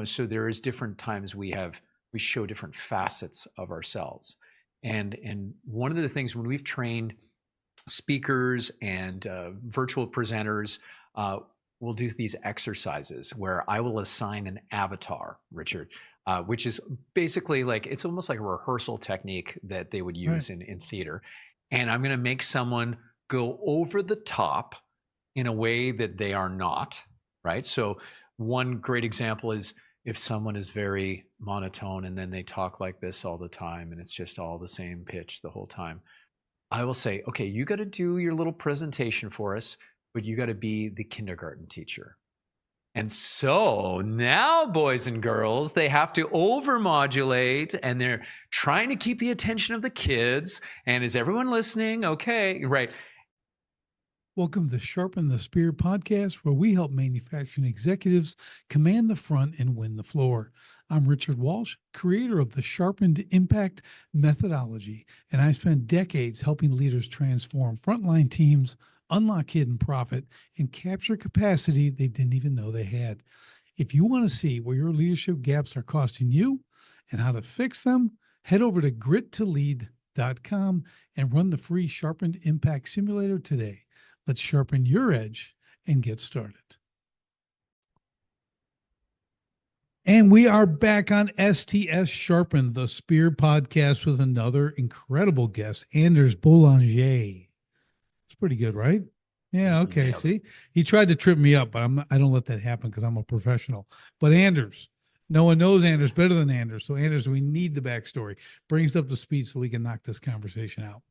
So there is different times we show different facets of ourselves. And one of the things when we've trained speakers and virtual presenters, we'll do these exercises where I will assign an avatar, Richard, which is basically like it's almost like a rehearsal technique that they would Right. use in theater. And I'm going to make someone go over the top in a way that they are not, right? So, one great example is if someone is very monotone and then they talk like this all the time and it's just all the same pitch the whole time. I will say, okay, you got to do your little presentation for us, but you got to be the kindergarten teacher. And so now, boys and girls, they have to overmodulate and they're trying to keep the attention of the kids. And is everyone listening? Okay, right. Welcome to the Sharpen the Spear podcast, where we help manufacturing executives command the front and win the floor. I'm Richard Walsh, creator of the Sharpened Impact methodology, and I spent decades helping leaders transform frontline teams, unlock hidden profit, and capture capacity they didn't even know they had. If you want to see where your leadership gaps are costing you and how to fix them, head over to grittolead.com and run the free Sharpened Impact Simulator today. Let's sharpen your edge and get started. And we are back on STS Sharpen the Spear podcast with another incredible guest, Anders Boulanger. It's pretty good, right? Yeah, okay. See, he tried to trip me up, but I don't let that happen because I'm a professional. But Anders, no one knows Anders better than Anders. So Anders, we need the backstory. Bring us up to speed so we can knock this conversation out.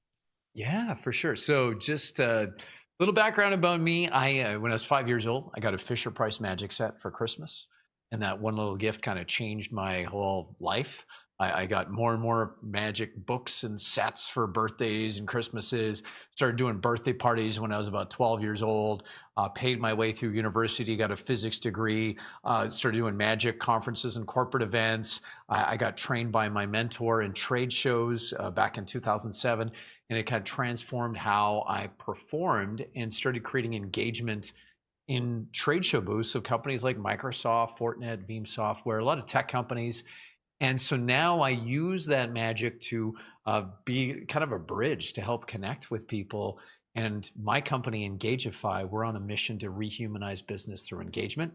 Yeah, for sure. So just a little background about me. When I was 5 years old, I got a Fisher Price magic set for Christmas. And that one little gift kind of changed my whole life. I got more and more magic books and sets for birthdays and Christmases. Started doing birthday parties when I was about 12 years old. Paid my way through university, got a physics degree. Started doing magic conferences and corporate events. I got trained by my mentor in trade shows back in 2007. And it kind of transformed how I performed and started creating engagement in trade show booths of companies like Microsoft, Fortinet, Veeam Software, a lot of tech companies. And so now I use that magic to be kind of a bridge to help connect with people. And my company, Engageify, we're on a mission to rehumanize business through engagement.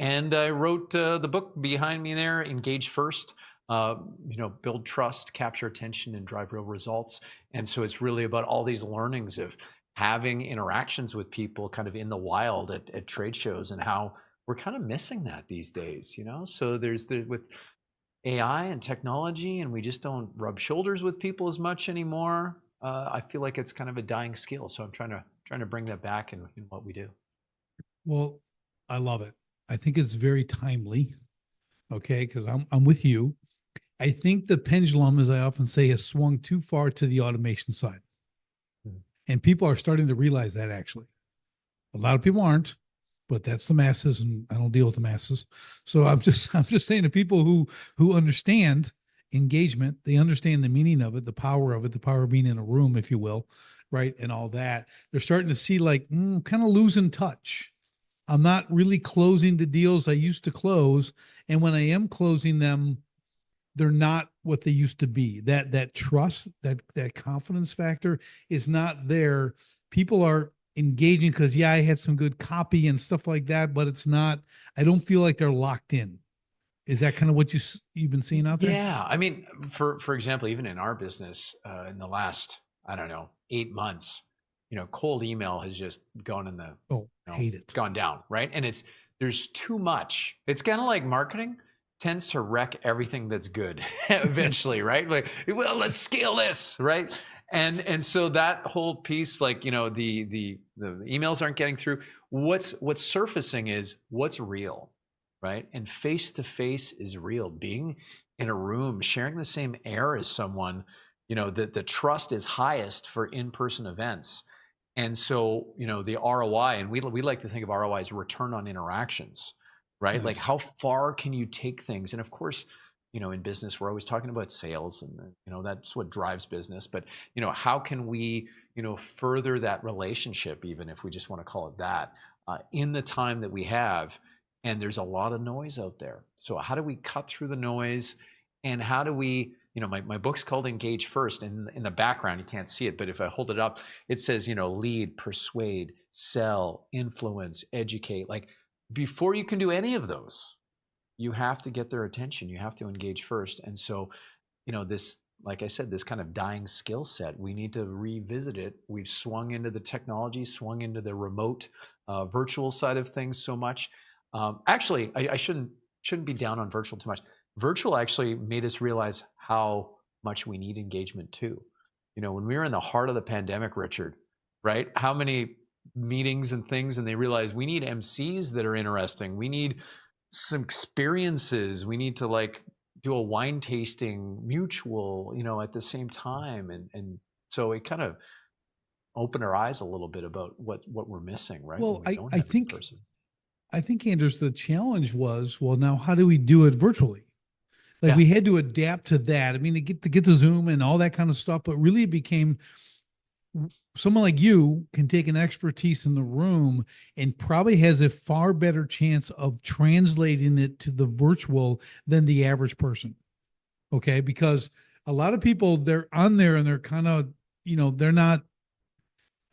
And I wrote the book behind me there, Engage First, build trust, capture attention, and drive real results. And so it's really about all these learnings of having interactions with people kind of in the wild at trade shows and how we're kind of missing that these days, So with AI and technology, and we just don't rub shoulders with people as much anymore. I feel like it's kind of a dying skill. So I'm trying to bring that back in what we do. Well, I love it. I think it's very timely. Okay, because I'm with you. I think the pendulum, as I often say, has swung too far to the automation side. And people are starting to realize that actually. A lot of people aren't, but that's the masses, and I don't deal with the masses. So I'm just saying to people who understand engagement, they understand the meaning of it, the power of it, the power of being in a room, if you will, right? And all that. They're starting to see like kind of losing touch. I'm not really closing the deals I used to close. And when I am closing them, they're not what they used to be. That trust, that confidence factor is not there. People are engaging because I had some good copy and stuff like that, but it's not. I don't feel like they're locked in. Is that kind of what you've been seeing out there? Yeah, I mean, for example, even in our business, in the last 8 months, cold email has just gone in the hate it, gone down, right? And there's too much. It's kind of like marketing tends to wreck everything that's good eventually, right? Like, well, let's scale this, right? And so that whole piece, like, the emails aren't getting through. What's surfacing is what's real, right? And face to face is real. Being in a room, sharing the same air as someone, the trust is highest for in-person events. And so, the ROI, and we like to think of ROI as return on interactions, right? Yes. Like how far can you take things? And of course, in business, we're always talking about sales and, that's what drives business. But, how can we, further that relationship, even if we just want to call it that, in the time that we have? and there's a lot of noise out there. So how do we cut through the noise, and how do we, my book's called Engage First, and in the background you can't see it, but if I hold it up, it says, lead, persuade, sell, influence, educate. Like, before you can do any of those, you have to get their attention. You have to engage first. And so, this, like I said, this kind of dying skill set, we need to revisit it. We've swung into the technology, swung into the remote, virtual side of things so much. Actually, I shouldn't be down on virtual too much. Virtual actually made us realize how much we need engagement too. When we were in the heart of the pandemic, Richard, right? How many meetings and things, and they realized we need MCs that are interesting. We need some experiences. We need to like do a wine tasting mutual, at the same time. And so it kind of opened our eyes a little bit about what we're missing, right? Well, When we don't I have in think person. I think Anders, the challenge was, well, now how do we do it virtually? Like Yeah. we had to adapt to that. I mean, to get the Zoom and all that kind of stuff, but really it became someone like you can take an expertise in the room and probably has a far better chance of translating it to the virtual than the average person. Okay. Because a lot of people, they're on there and they're kind of, they're not,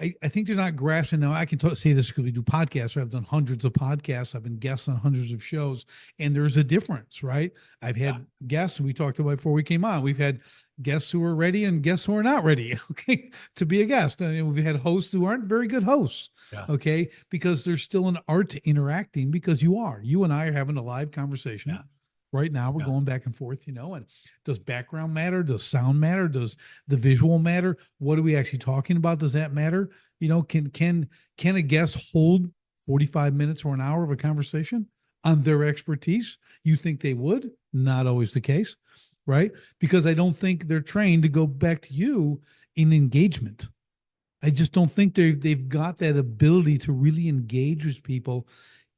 I think they're not grasping. Now I can say this because we do podcasts. I've done hundreds of podcasts. I've been guests on hundreds of shows, and there's a difference, right? I've Yeah. had guests we talked about before we came on. We've had guests who are ready and guests who are not ready, okay, to be a guest. And we've had hosts who aren't very good hosts, Yeah. okay, because there's still an art to interacting because you and I are having a live conversation. Yeah. Right now, we're Yeah. going back and forth, and does background matter? Does sound matter? Does the visual matter? What are we actually talking about? Does that matter? Can a guest hold 45 minutes or an hour of a conversation on their expertise? You think they would? Not always the case, right? Because I don't think they're trained to go back to you in engagement. I just don't think they've got that ability to really engage with people,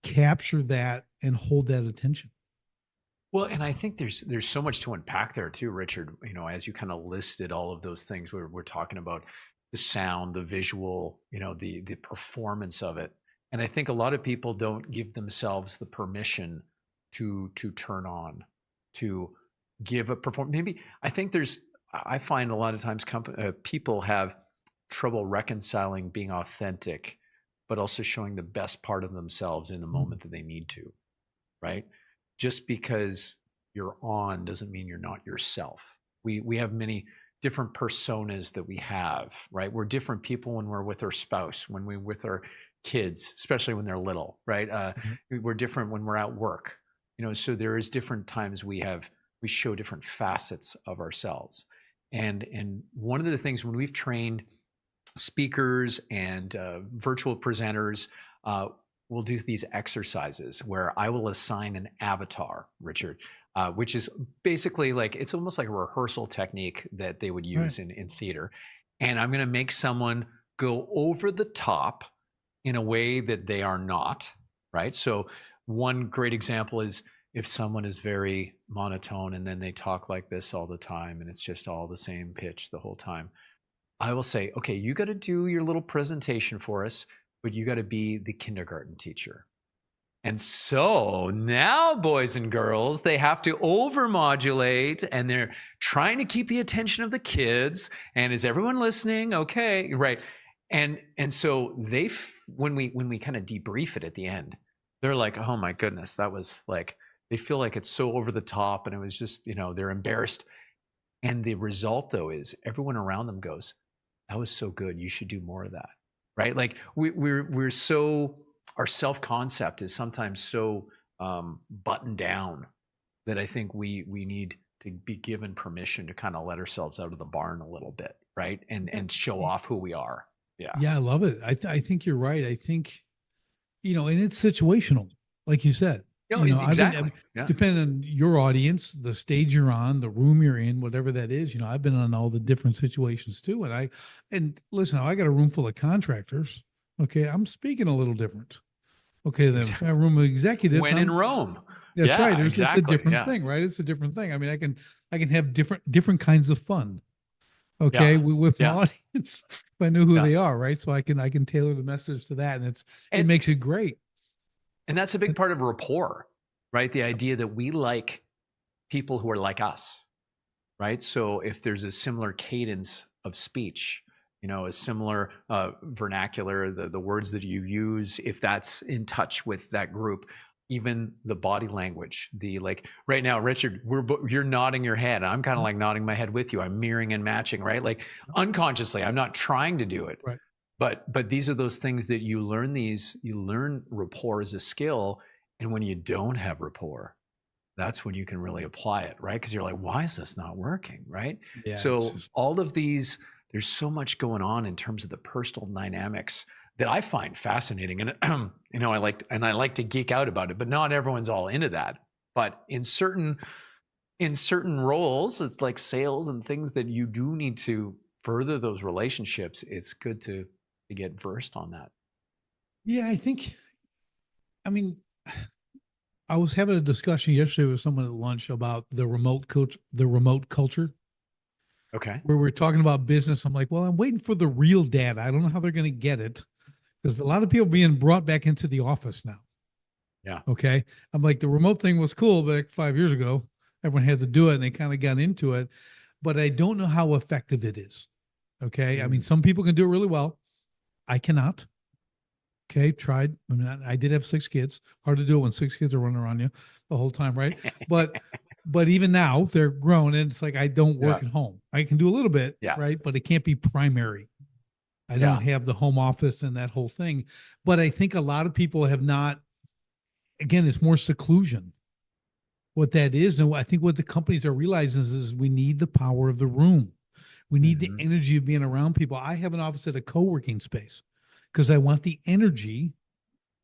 capture that, and hold that attention. Well, and I think there's so much to unpack there too, Richard. As you kind of listed all of those things, we're talking about the sound, the visual, the performance of it. And I think a lot of people don't give themselves the permission to turn on, to give a perform. Maybe I find a lot of times people have trouble reconciling being authentic, but also showing the best part of themselves in the moment that they need to, right? Just because you're on doesn't mean you're not yourself. We have many different personas that we have, right? We're different people when we're with our spouse, when we're with our kids, especially when they're little, right? We're different when we're at work, so there is different times we show different facets of ourselves. And one of the things when we've trained speakers and virtual presenters, we'll do these exercises where I will assign an avatar, Richard, which is basically like, it's almost like a rehearsal technique that they would use in theater. And I'm going to make someone go over the top in a way that they are not, right? So one great example is if someone is very monotone and then they talk like this all the time and it's just all the same pitch the whole time. I will say, okay, you got to do your little presentation for us, but you got to be the kindergarten teacher. And so now, boys and girls, they have to overmodulate and they're trying to keep the attention of the kids. And is everyone listening? Okay, right. And so when we kind of debrief it at the end, they're like, oh my goodness, that was like, they feel like it's so over the top and it was just, they're embarrassed. And the result though is everyone around them goes, that was so good. You should do more of that. Right? Like we're so, our self-concept is sometimes so buttoned down that I think we need to be given permission to kind of let ourselves out of the barn a little bit, right? And show off who we are. Yeah. Yeah, I love it. I think you're right. I think, and it's situational, like you said. Exactly. Yeah. Depending on your audience, the stage you're on, the room you're in, whatever that is, I've been on all the different situations too. And listen, I got a room full of contractors. Okay. I'm speaking a little different. Okay. Then if I have a room of executives. When in Rome. That's right. Exactly. It's a different thing, right? It's a different thing. I mean, I can have different kinds of fun. Okay. With my audience, if I know who they are, right? So I can tailor the message to that. And it makes it great. And that's a big part of rapport, right? The idea that we like people who are like us, right? So if there's a similar cadence of speech, a similar vernacular, the words that you use, if that's in touch with that group, even the body language, the like right now, Richard, you're nodding your head. I'm kind of like nodding my head with you. I'm mirroring and matching, right? Like unconsciously, I'm not trying to do it. Right. But these are those things that you learn rapport as a skill. And when you don't have rapport, that's when you can really apply it, right? Because you're like, why is this not working, right? Yeah. So all of these, there's so much going on in terms of the personal dynamics that I find fascinating. And I like to geek out about it, but not everyone's all into that. But in certain roles, it's like sales and things that you do need to further those relationships. It's good to get versed on that. Yeah, I was having a discussion yesterday with someone at lunch about the remote culture. Okay. Where we're talking about business. I'm like, well, I'm waiting for the real data. I don't know how they're going to get it, because a lot of people being brought back into the office now. Yeah. Okay. I'm like, the remote thing was cool back 5 years ago. Everyone had to do it and they kind of got into it, but I don't know how effective it is. Okay. I mean, some people can do it really well. I cannot. Okay. Tried. I mean, I did have 6 kids. Hard to do it when 6 kids are running around you the whole time. Right. But even now they're grown, and it's like, I don't work at home. I can do a little bit. Right. But it can't be primary. I don't have the home office and that whole thing. But I think a lot of people have not, again, it's more seclusion. What that is, and I think what the companies are realizing is we need the power of the room. We need the energy of being around people. I have an office at a co-working space because I want the energy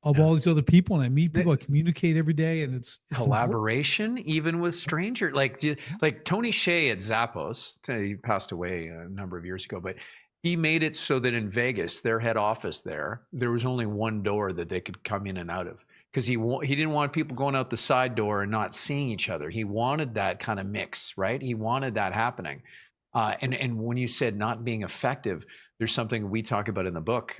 of all these other people, and I meet people, I communicate every day, and it's collaboration, important. even with strangers. Like Tony Hsieh at Zappos, he passed away a number of years ago, but he made it so that in Vegas, their head office there was only one door that they could come in and out of, because he didn't want people going out the side door and not seeing each other. He wanted that kind of mix, right? He wanted that happening. And when you said not being effective, there's something we talk about in the book,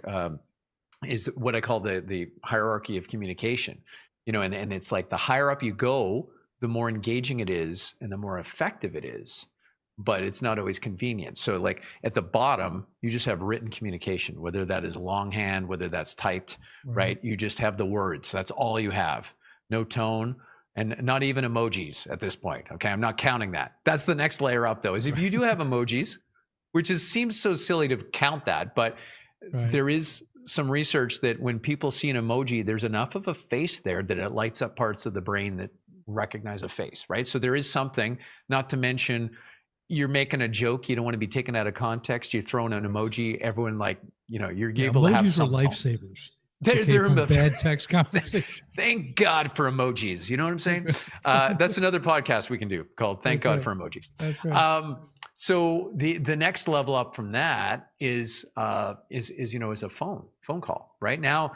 is what I call the hierarchy of communication. And it's like the higher up you go, the more engaging it is and the more effective it is. But it's not always convenient. So like at the bottom, you just have written communication, whether that is longhand, whether that's typed, right? You just have the words. That's all you have. No tone, and not even emojis at this point. Okay, I'm not counting that. That's the next layer up, though, is if you do have emojis, which seems so silly to count that, but there is some research that when people see an emoji, there's enough of a face there that it lights up parts of the brain that recognize a face, right? So there is something, not to mention, you're making a joke, you don't want to be taken out of context, you're throwing an emoji, everyone you're able to have some emojis are lifesavers. They're from bad text conversation. Thank God for emojis. You know what I'm saying? That's another podcast we can do called "Thank God for Emojis." That's right. So the next level up from that is a phone call. Right now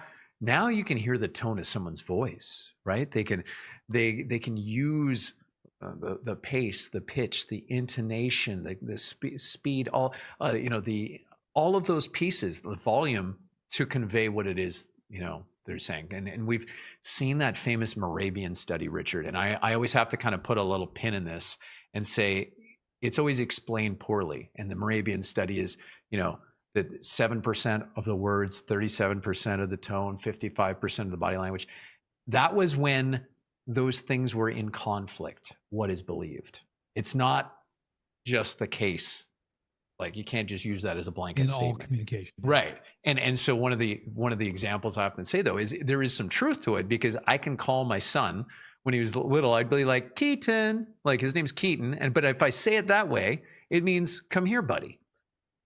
you can hear the tone of someone's voice. Right? They can use the pace, the pitch, the intonation, the speed, all all of those pieces, the volume, to convey what it is they're saying. And we've seen that famous Moravian study, Richard. And I always have to kind of put a little pin in this and say it's always explained poorly. And the Moravian study is, that 7% of the words, 37% of the tone, 55% of the body language. That was when those things were in conflict, what is believed. It's not just the case. Like, you can't just use that as a blanket statement. All communication. Right. And so one of the examples I often say, though, is there is some truth to it, because I can call my son when he was little, I'd be like, Keaton, like his name's Keaton. But if I say it that way, it means come here, buddy.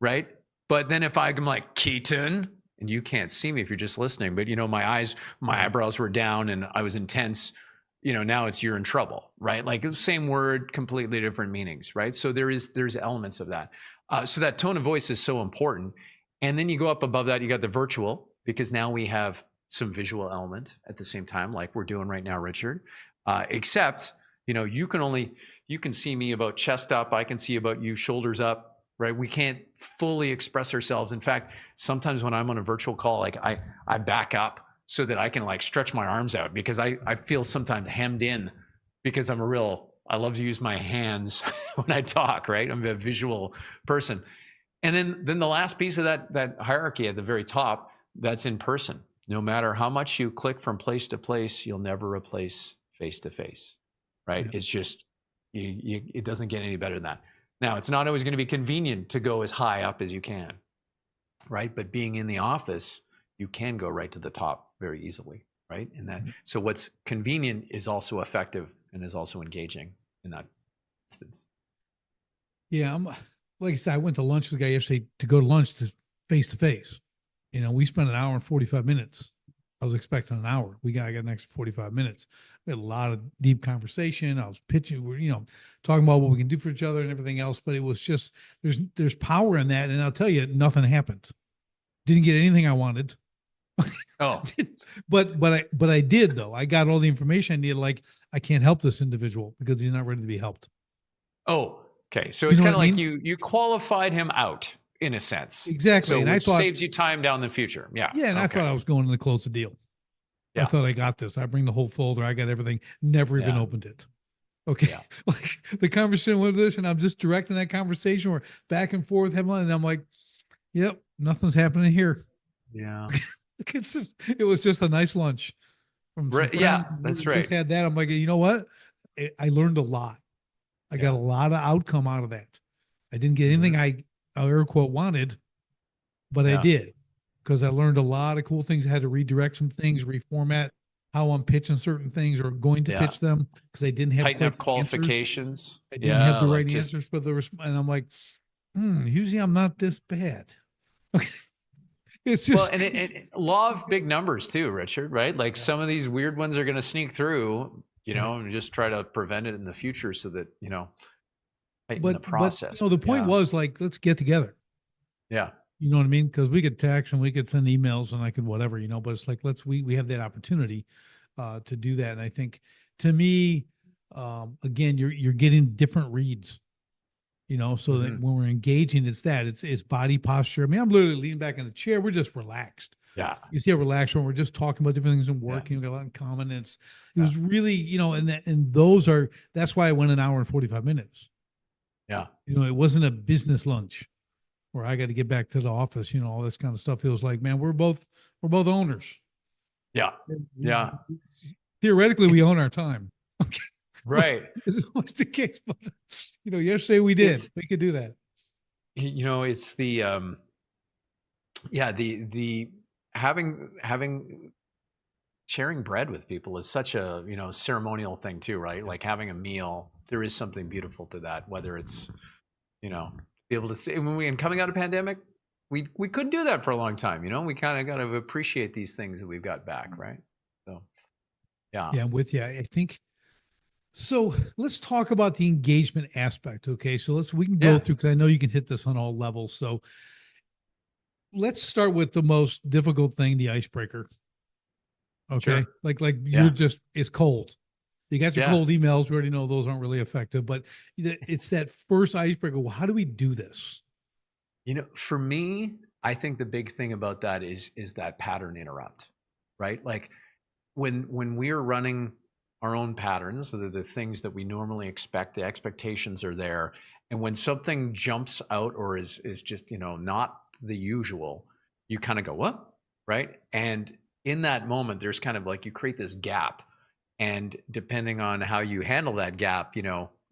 Right. But then if I'm like, Keaton, and you can't see me if you're just listening, but my eyebrows were down and I was intense, now it's you're in trouble, right? Like the same word, completely different meanings, right? So there's elements of that. So that tone of voice is so important. And then you go up above that, you got the virtual, because now we have some visual element at the same time, like we're doing right now, Richard. Except, you can see me about chest up. I can see about you shoulders up, right? We can't fully express ourselves. In fact, sometimes when I'm on a virtual call, like I back up so that I can like stretch my arms out, because I feel sometimes hemmed in, because I love to use my hands when I talk, right? I'm a visual person. And then the last piece of that hierarchy at the very top, that's in person. No matter how much you click from place to place, you'll never replace face to face, right? Yeah. It's just it doesn't get any better than that. Now, it's not always going to be convenient to go as high up as you can, right? But being in the office, you can go right to the top very easily, right? And that, so what's convenient is also effective and is also engaging in that instance. Yeah, like I said, I went to lunch with the guy yesterday to go to lunch to face to face. We spent an hour and 45 minutes. I was expecting an hour. I got an extra 45 minutes. We had a lot of deep conversation. I was pitching, talking about what we can do for each other and everything else. But it was just, there's power in that. And I'll tell you, nothing happened. Didn't get anything I wanted. Oh, but I did though. I got all the information I needed. Like, I can't help this individual because he's not ready to be helped. oh, okay. So You it's know kind what of I like mean? you qualified him out in a sense. Exactly. So And I which thought, saves you time down the future. Yeah. yeah, and I Okay. thought I was going to close the deal. I Yeah. thought I got this. I bring the whole folder. I got everything. Never even Yeah. opened it. Okay. Yeah. Like the conversation with this, and I'm just directing that conversation. We're back and forth, and I'm like, yep, nothing's happening here. Yeah. It was just a nice lunch from some Right. friends. Yeah. We That's just right. had that. I'm like, you know what? I learned a lot. I got a lot of outcome out of that. I didn't get anything I air quote wanted, but I did, because I learned a lot of cool things. I had to redirect some things, reformat how I'm pitching certain things or going to pitch them, because I didn't have Tighten up quick answers. qualifications. I didn't have the right answers for the and I'm like, usually I'm not this bad. Okay. It's just, well, and law of big numbers too, Richard, right? Like some of these weird ones are going to sneak through, and just try to prevent it in the future so that, tighten the process. the point was like, let's get together. Yeah. You know what I mean? Because we could text and we could send emails and I could whatever, but it's like, we have that opportunity to do that. And I think, to me, again, you're getting different reads, so that when we're engaging, it's body posture. I mean, I'm literally leaning back in the chair. We're just relaxed. Yeah. You see how relaxed when we're just talking about different things and working. We got a lot in common. And it was really, and that's why I went an hour and 45 minutes. Yeah. It wasn't a business lunch where I got to get back to the office, all this kind of stuff. It was like, man, we're both owners. Yeah. Yeah. Theoretically, we own our time. Okay. Right. It's always the case, but yesterday we did. We could do that. It's the the having sharing bread with people is such a ceremonial thing too, right? Like having a meal, there is something beautiful to that. Whether it's be able to say, and coming out of pandemic, we couldn't do that for a long time. We kind of got to appreciate these things that we've got back, right? So yeah, I'm with you. I think. So let's talk about the engagement aspect. Okay. So we can go through, because I know you can hit this on all levels. So let's start with the most difficult thing, the icebreaker. Okay. Sure. You're just, it's cold. You got your cold emails. We already know those aren't really effective, but it's that first icebreaker. Well, how do we do this? For me, I think the big thing about that is that pattern interrupt, right? Like when we're running our own patterns, so the things that we normally expect, the expectations are there. And when something jumps out or is just, not the usual, you kind of go, what? Right. And in that moment, there's kind of like, you create this gap, and depending on how you handle that gap,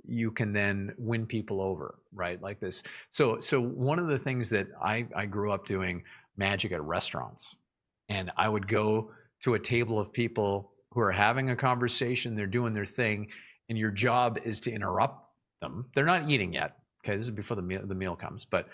you can then win people over, right? Like this. So one of the things that I grew up doing magic at restaurants, and I would go to a table of people who are having a conversation, they're doing their thing, and your job is to interrupt them. They're not eating yet. Okay, this is before the meal comes, but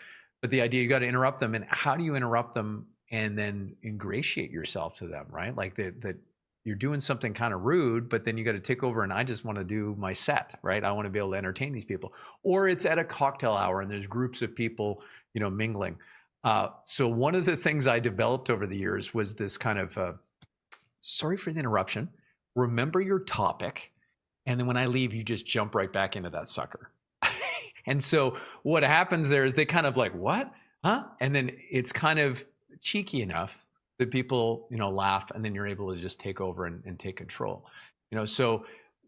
the idea, you got to interrupt them. And how do you interrupt them and then ingratiate yourself to them, right? Like that you're doing something kind of rude, but then you got to take over and I just want to do my set, right? I want to be able to entertain these people. Or it's at a cocktail hour and there's groups of people, mingling. So one of the things I developed over the years was this kind of, sorry for the interruption, remember your topic. And then when I leave, you just jump right back into that sucker. And so what happens there is they kind of like, what? Huh? And then it's kind of cheeky enough that people, laugh, and then you're able to just take over and take control. So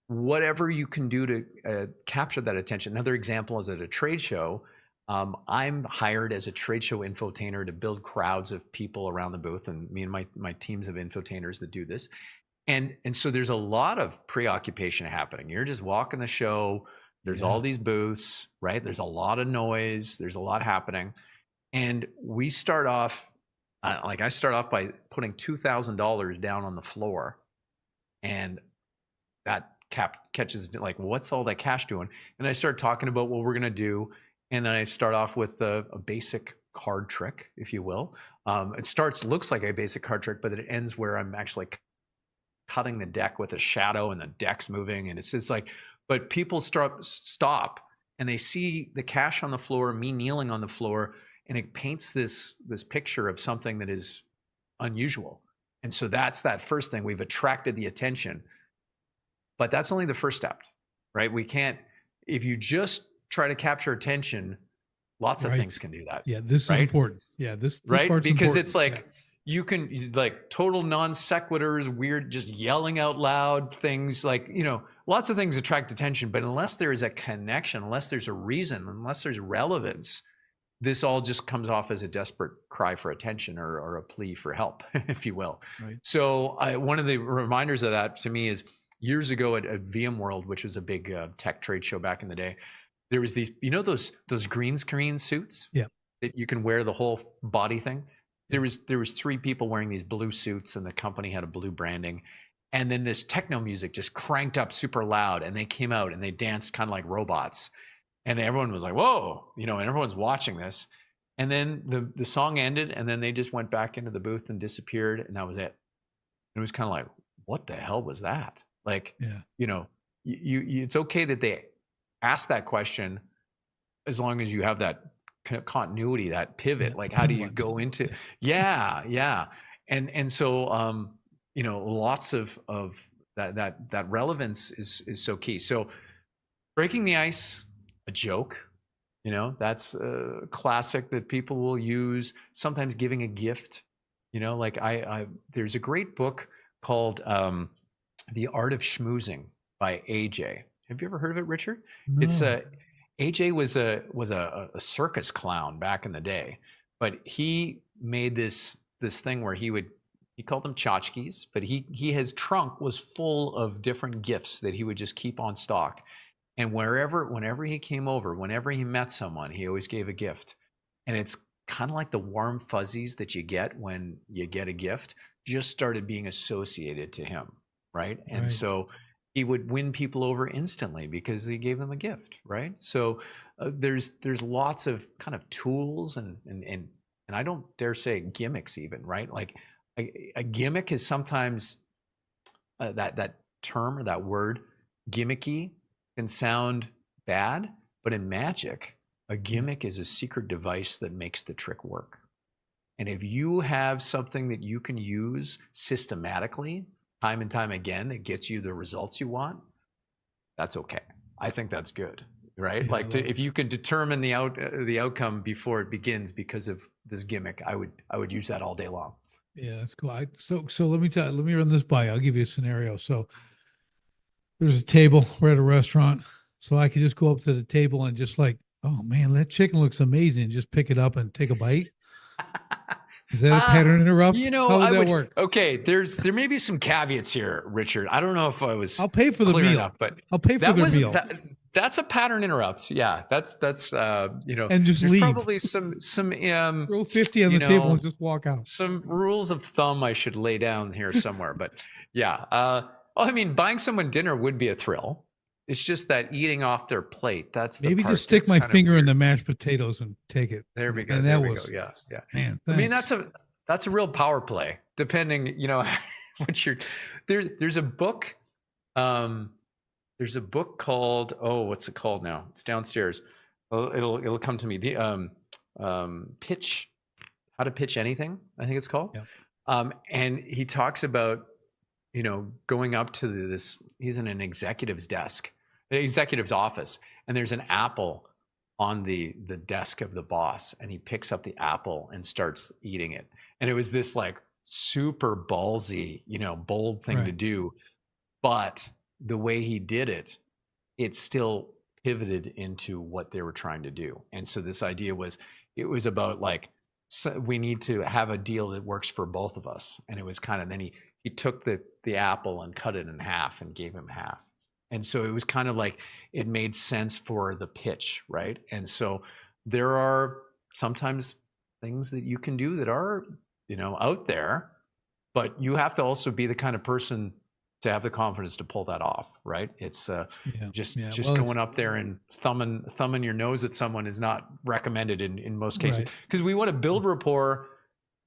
whatever you can do to capture that attention. Another example is at a trade show. I'm hired as a trade show infotainer to build crowds of people around the booth, and me and my teams of infotainers that do this. And so there's a lot of preoccupation happening. You're just walking the show. There's all these booths, right? There's a lot of noise. There's a lot happening. And we start off, I start off by putting $2,000 down on the floor. And that catches, like, what's all that cash doing? And I start talking about what we're going to do. And then I start off with a basic card trick, if you will. Looks like a basic card trick, but it ends where I'm actually cutting the deck with a shadow and the deck's moving. And it's just like, but people stop and they see the cash on the floor, me kneeling on the floor, and it paints this picture of something that is unusual. And so that's that first thing. We've attracted the attention, but that's only the first step, right? We can't, if you just try to capture attention, lots of things can do that. Yeah, this is important. Yeah, this right? Part's because important. It's like, you can, like, total non sequiturs, weird, just yelling out loud things, like, lots of things attract attention, but unless there is a connection, unless there's a reason, unless there's relevance, this all just comes off as a desperate cry for attention or a plea for help, if you will. Right. So one of the reminders of that to me is years ago at VMworld, which was a big tech trade show back in the day, there was these, those green screen suits that you can wear the whole body thing. There was 3 people wearing these blue suits, and the company had a blue branding. And then this techno music just cranked up super loud, and they came out and they danced kind of like robots. And everyone was like, whoa, and everyone's watching this. And then the song ended, and then they just went back into the booth and disappeared, and that was it. And it was kind of like, what the hell was that? Like, it's okay that they asked that question, as long as you have that continuity, that pivot. Like, how do you go into and so lots of that relevance is so key. So breaking the ice, a joke, that's a classic that people will use. Sometimes giving a gift, like there's a great book called The Art of Schmoozing by AJ. Have you ever heard of it, Richard? No. It's AJ was a circus clown back in the day, but he made this thing where he called them tchotchkes, but his trunk was full of different gifts that he would just keep on stock. And whenever he came over, whenever he met someone, he always gave a gift. And it's kind of like the warm fuzzies that you get when you get a gift just started being associated to him, right? And so he would win people over instantly because he gave them a gift, right? So there's lots of kind of tools and I don't dare say gimmicks even, right? Like a gimmick is sometimes that term or that word gimmicky can sound bad, but in magic, a gimmick is a secret device that makes the trick work. And if you have something that you can use systematically, time and time again, that gets you the results you want, that's okay. I think that's good, right? Yeah, if you can determine the outcome before it begins because of this gimmick, I would use that all day long. Yeah, that's cool. So let me run this by you. I'll give you a scenario. So there's a table. We're at a restaurant, so I could just go up to the table and just like, oh man, that chicken looks amazing. Just pick it up and take a bite. Is that a pattern interrupt? How would that work? Okay, there may be some caveats here, Richard. I don't know if I was. I'll pay for the meal. Enough, but I'll pay for the meal. That's a pattern interrupt. Yeah, that's and just leave. Probably some throw 50 on the table and just walk out. Some rules of thumb I should lay down here somewhere, but yeah. I mean, buying someone dinner would be a thrill. It's just that eating off their plate. That's the maybe just stick my finger in the mashed potatoes and take it. There we go. And there we go. Yeah. Man, I mean, that's a real power play. Depending, what you're. There's a book. There's a book called what's it called now? It's downstairs. It'll come to me. The pitch, how to pitch anything. I think it's called. Yeah. And he talks about going up to this. He's in an executive's office, and there's an apple on the desk of the boss, and he picks up the apple and starts eating it. And it was this like super ballsy, bold thing to Right. do. But the way he did it, it still pivoted into what they were trying to do. And so this idea was, it was about like, so we need to have a deal that works for both of us. And it was kind of, then he took the apple and cut it in half and gave him half. And so it was kind of like, it made sense for the pitch, right? And so there are sometimes things that you can do that are, out there, but you have to also be the kind of person to have the confidence to pull that off, right? It's Yeah. just Yeah. just Well, it's going up there and thumbing your nose at someone is not recommended in most cases, right. because we want to build rapport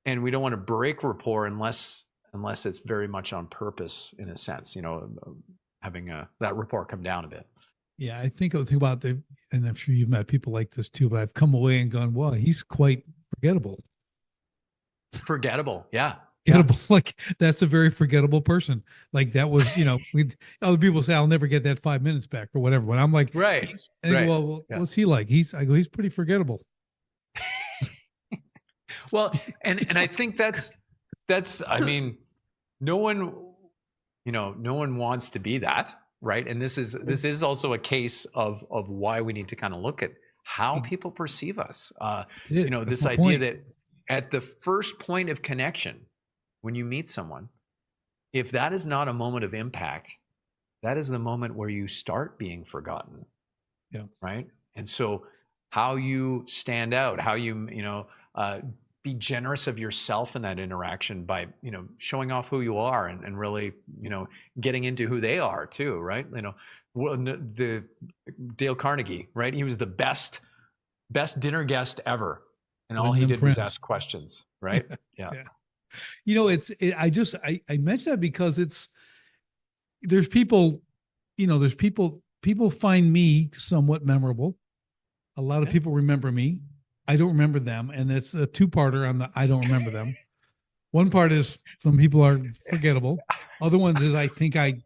and we don't want to break rapport unless it's very much on purpose, in a sense, having that rapport come down a bit. Yeah. I think about and I'm sure you've met people like this too, but I've come away and gone, well, he's quite forgettable. Forgettable, yeah, yeah, Forgettable. Like that's a very forgettable person. Like that was, other people say, I'll never get that 5 minutes back or whatever. But I'm like, right, I go, right, well, yeah. what's he like? I go, he's pretty forgettable. Well, and I think that's I mean, no one no one wants to be that, right? And this is also a case of why we need to kind of look at how people perceive us. That's it. That's This my idea point. that at the first point of connection, when you meet someone, if that is not a moment of impact, that is the moment where you start being forgotten, Yeah. right? And so how you stand out, how be generous of yourself in that interaction by showing off who you are, and really getting into who they are too, right? The Dale Carnegie, right? He was the best dinner guest ever, and all When he them did was friends. ask questions, right? Yeah, Yeah. I mention that because there's people, people find me somewhat memorable. A lot of yeah, people remember me. I don't remember them. And it's a two-parter on the I don't remember them. One part is some people are forgettable. Other ones is I think I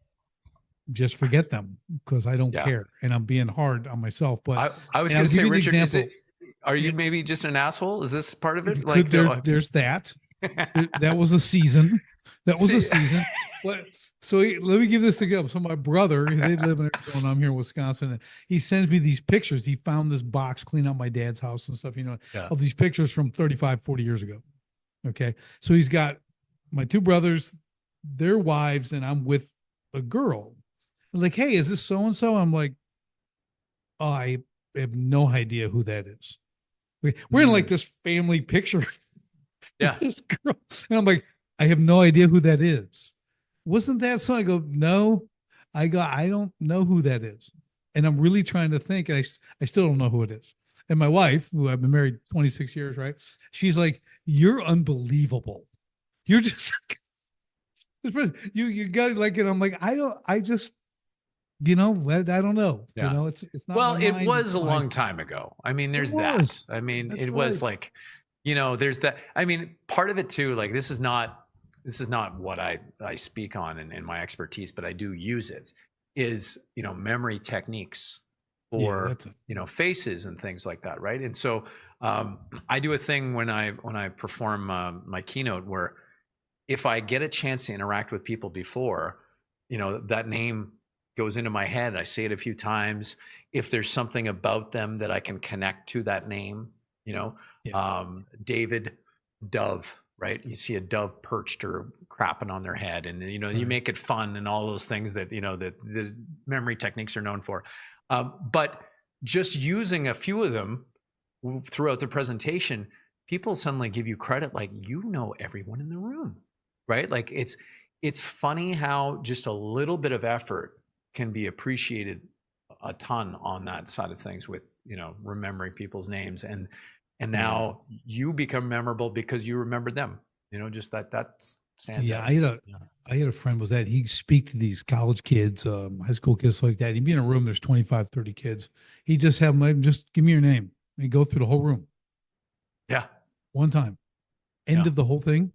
just forget them because I don't yeah. care and I'm being hard on myself. But I was and I'll going to give say, you an Richard, example. are you Yeah, maybe just an asshole? Is this part of it? could Like, there's that. That was a season. That was a see, season. What? So let me give this again. So my brother, they live in Arizona. I'm here in Wisconsin. And he sends me these pictures. He found this box cleaning out my dad's house and stuff, yeah, of these pictures from 35, 40 years ago. Okay. So he's got my two brothers, their wives, and I'm with a girl. I'm like, hey, is this so and so? I'm like, oh, I have no idea who that is. We're in like mm, this family picture with yeah, this girl. And I'm like, I have no idea who that is. Wasn't that so? I go, no. I don't know who that is. And I'm really trying to think. And I still don't know who it is. And my wife, who I've been married 26 years, right? She's like, you're unbelievable. You're just you got like, and I'm like, I just, I don't know. yeah. It's not Well, my it mind. was a long time ago. I mean, It there's that. was. I mean, That's it was right. like, there's that. I mean, part of it too, like this is not what I speak on in my expertise, but I do use it, is, memory techniques Yeah, for, that's it. faces and things like that. Right. And so I do a thing when I perform my keynote where if I get a chance to interact with people before, that name goes into my head. I say it a few times. If there's something about them that I can connect to that name, Yeah. David Dove, right? You see a dove perched or crapping on their head, and you Right. make it fun and all those things that that the memory techniques are known for. But just using a few of them throughout the presentation, people suddenly give you credit, like everyone in the room, right? Like it's funny how just a little bit of effort can be appreciated a ton on that side of things, with remembering people's names, and Yeah. now you become memorable because you remembered them. Just that stands Yeah, out. Yeah. I had a friend was that he'd speak to these college kids, high school kids like that. He'd be in a room, there's 25, 30 kids. He'd just have them, just give me your name. And he'd go through the whole room Yeah. one time. End Yeah. of the whole thing.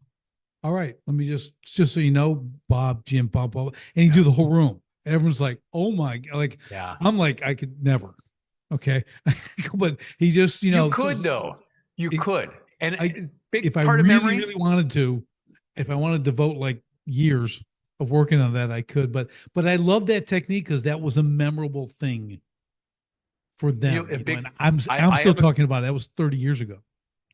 All right, let me just so you know, Bob, Jim, Bob, and he'd do Yeah. the whole room. And everyone's like, oh my, like, Yeah. I'm like, I could never. Okay. But he just, You so could though. You it, could. And I, a big if I part of really, memory. really wanted to, if I want to devote like years of working on that, I could. But I love that technique because that was a memorable thing for them. A You know, big, and I'm I still have a, talking about it. That was 30 years ago,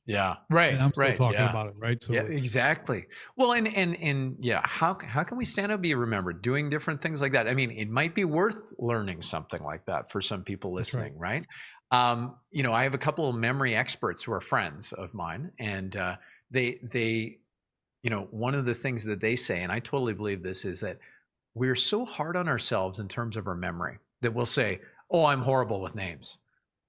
yeah, and right, I'm still right. talking Yeah. about it. Right. Yeah, So it's exactly. Well, and yeah, how can we stand up, be remembered, doing different things like that? I mean, it might be worth learning something like that for some people that's right. listening, right? I have a couple of memory experts who are friends of mine, and they, one of the things that they say, and I totally believe this, is that we're so hard on ourselves in terms of our memory that we'll say, "Oh, I'm horrible with names."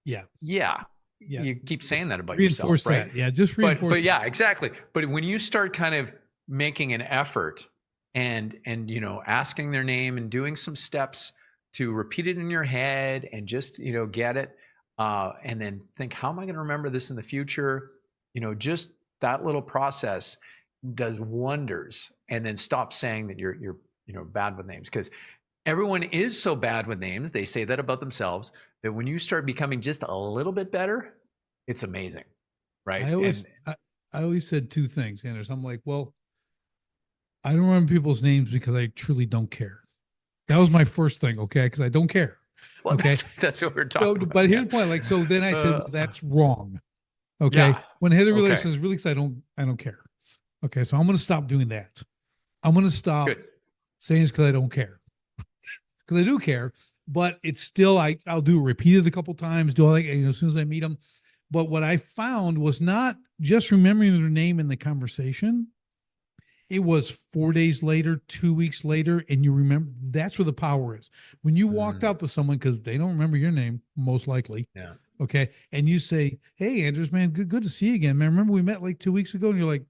Yeah. Yeah, Yeah. you keep saying Just that about yourself, reinforce right? that. Yeah. Just But reinforce it. yeah, exactly. But when you start kind of making an effort and asking their name and doing some steps to repeat it in your head and just get it, and then think, how am I going to remember this in the future? Just that little process does wonders. And then stop saying that you're bad with names, because everyone is so bad with names. They say that about themselves, that when you start becoming just a little bit better, it's amazing, right? I And always, I, I always said two things, Anders. I'm like, well, I don't remember people's names because I truly don't care. That was my first thing. Okay. Because I don't care. well, Okay. that's what we're So, talking about. but Yeah. here's the point. Like, so then I said, well, that's wrong. Okay. Yeah. When Heather Okay. relations really, I don't care. Okay. So I'm going to stop doing that. I'm going to stop Good. saying it's because I don't care, because I do care, but it's still, I'll do it repeated a couple times, do like, as soon as I meet them. But what I found was not just remembering their name in the conversation. It was 4 days later, 2 weeks later, and you remember. That's where the power is. When you walked Mm, up with someone, because they don't remember your name, most likely, yeah. okay, and you say, "Hey, Andrews, man, good to see you again, man. Remember we met like 2 weeks ago?" And you're like,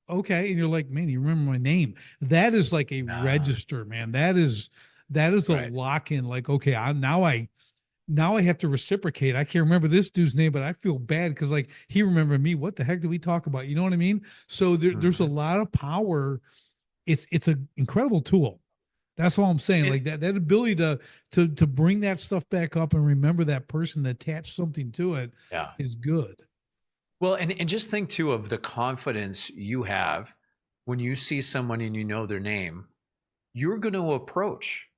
"Okay," and you're like, "Man, you remember my name?" That is like a Ah, register, man. That is a right. lock in. Like, okay, now I have to reciprocate. I can't remember this dude's name, but I feel bad because like he remembered me. What the heck did we talk about? You know what I mean? So there's a Mhm. lot of power. It's an incredible tool. That's all I'm saying. And Like that ability to bring that stuff back up and remember that person, attach something to it, yeah. is good. Well, and just think too of the confidence you have when you see someone and you know their name, you're going to approach,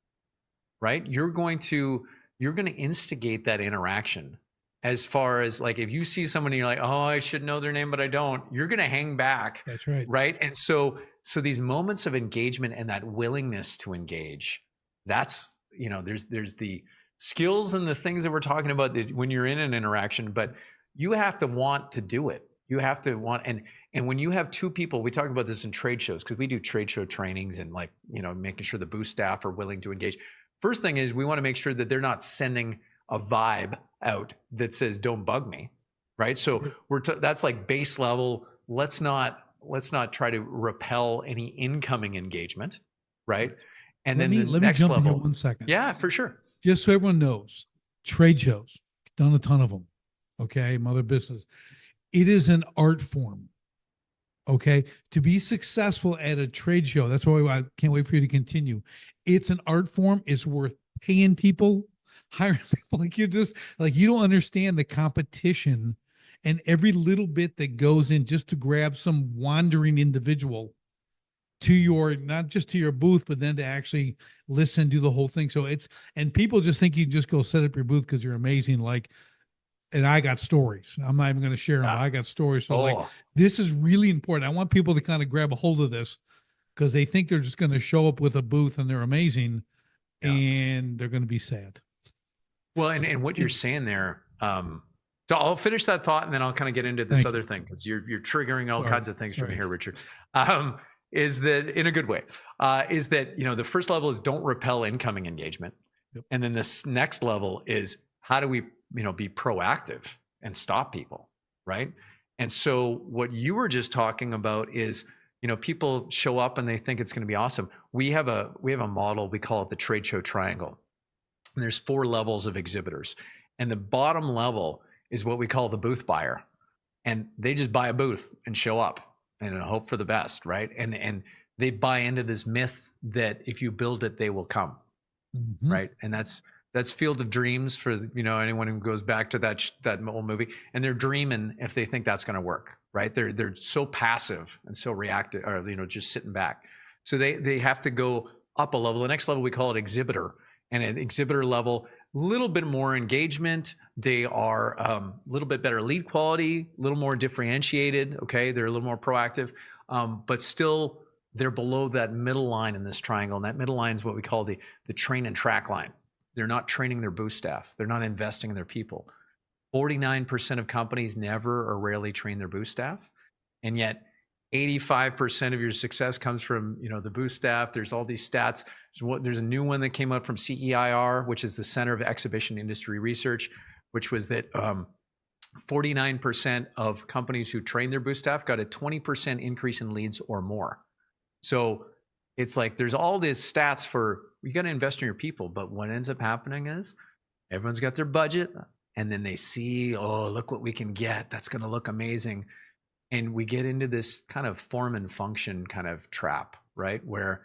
right? You're going to instigate that interaction. As far as, like, if you see someone and you're like, oh, I should know their name but I don't, you're going to hang back, That's right. right? And so these moments of engagement and that willingness to engage, that's, there's the skills and the things that we're talking about that when you're in an interaction, but you have to want to do it. You have to want, and when you have two people, we talk about this in trade shows because we do trade show trainings and, like, making sure the booth staff are willing to engage. First thing is we want to make sure that they're not sending a vibe out that says "don't bug me," right? So Sure. that's like base level. Let's not try to repel any incoming engagement, right? And Let then me the let me next jump in here level, 1 second, yeah, for sure. just so everyone knows. Trade shows, done a ton of them. Okay, mother business. It is an art form. Okay, to be successful at a trade show, that's why I can't wait for you to continue. It's an art form. It's worth paying people, hiring people. Like, you don't understand the competition and every little bit that goes in just to grab some wandering individual to your, not just to your booth, but then to actually listen, do the whole thing. So and people just think you just go set up your booth because you're amazing. Like, and I got stories. I'm not even going to share them, but Yeah. I got stories. So like, Oh, this is really important. I want people to kind of grab a hold of this because they think they're just going to show up with a booth and they're amazing, yeah. and they're going to be sad. Well, and, So and what you're saying there, so I'll finish that thought and then I'll kind of get into this thank other you. thing, because you're triggering all Sorry. kinds of things for me Sorry. here, Richard. Is that in a good way? Is that, the first level is don't repel incoming engagement, Yep. and then this next level is how do we be proactive and stop people, right? And so what you were just talking about is, people show up and they think it's going to be awesome. We have a model, we call it the trade show triangle, and there's 4 levels of exhibitors, and the bottom level is what we call the booth buyer, and they just buy a booth and show up and hope for the best, right? And they buy into this myth that if you build it they will come, Mm-hmm. right? And That's Field of Dreams for, anyone who goes back to that old movie, and they're dreaming if they think that's going to work, right? They're so passive and so reactive, or just sitting back. So they have to go up a level. The next level we call it exhibitor, and at exhibitor level, a little bit more engagement. They are a little bit better lead quality, a little more differentiated. Okay, they're a little more proactive, but still they're below that middle line in this triangle, and that middle line is what we call the train and track line. They're not training their booth staff. They're not investing in their people. 49% of companies never or rarely train their booth staff. And yet 85% of your success comes from, the booth staff. There's all these stats. There's a new one that came out from CEIR, which is the Center of Exhibition Industry Research, which was that 49% of companies who train their booth staff got a 20% increase in leads or more. So it's like there's all these stats for, you got to invest in your people, but what ends up happening is everyone's got their budget, and then they see, oh, look what we can get. That's going to look amazing. And we get into this kind of form and function kind of trap, right? Where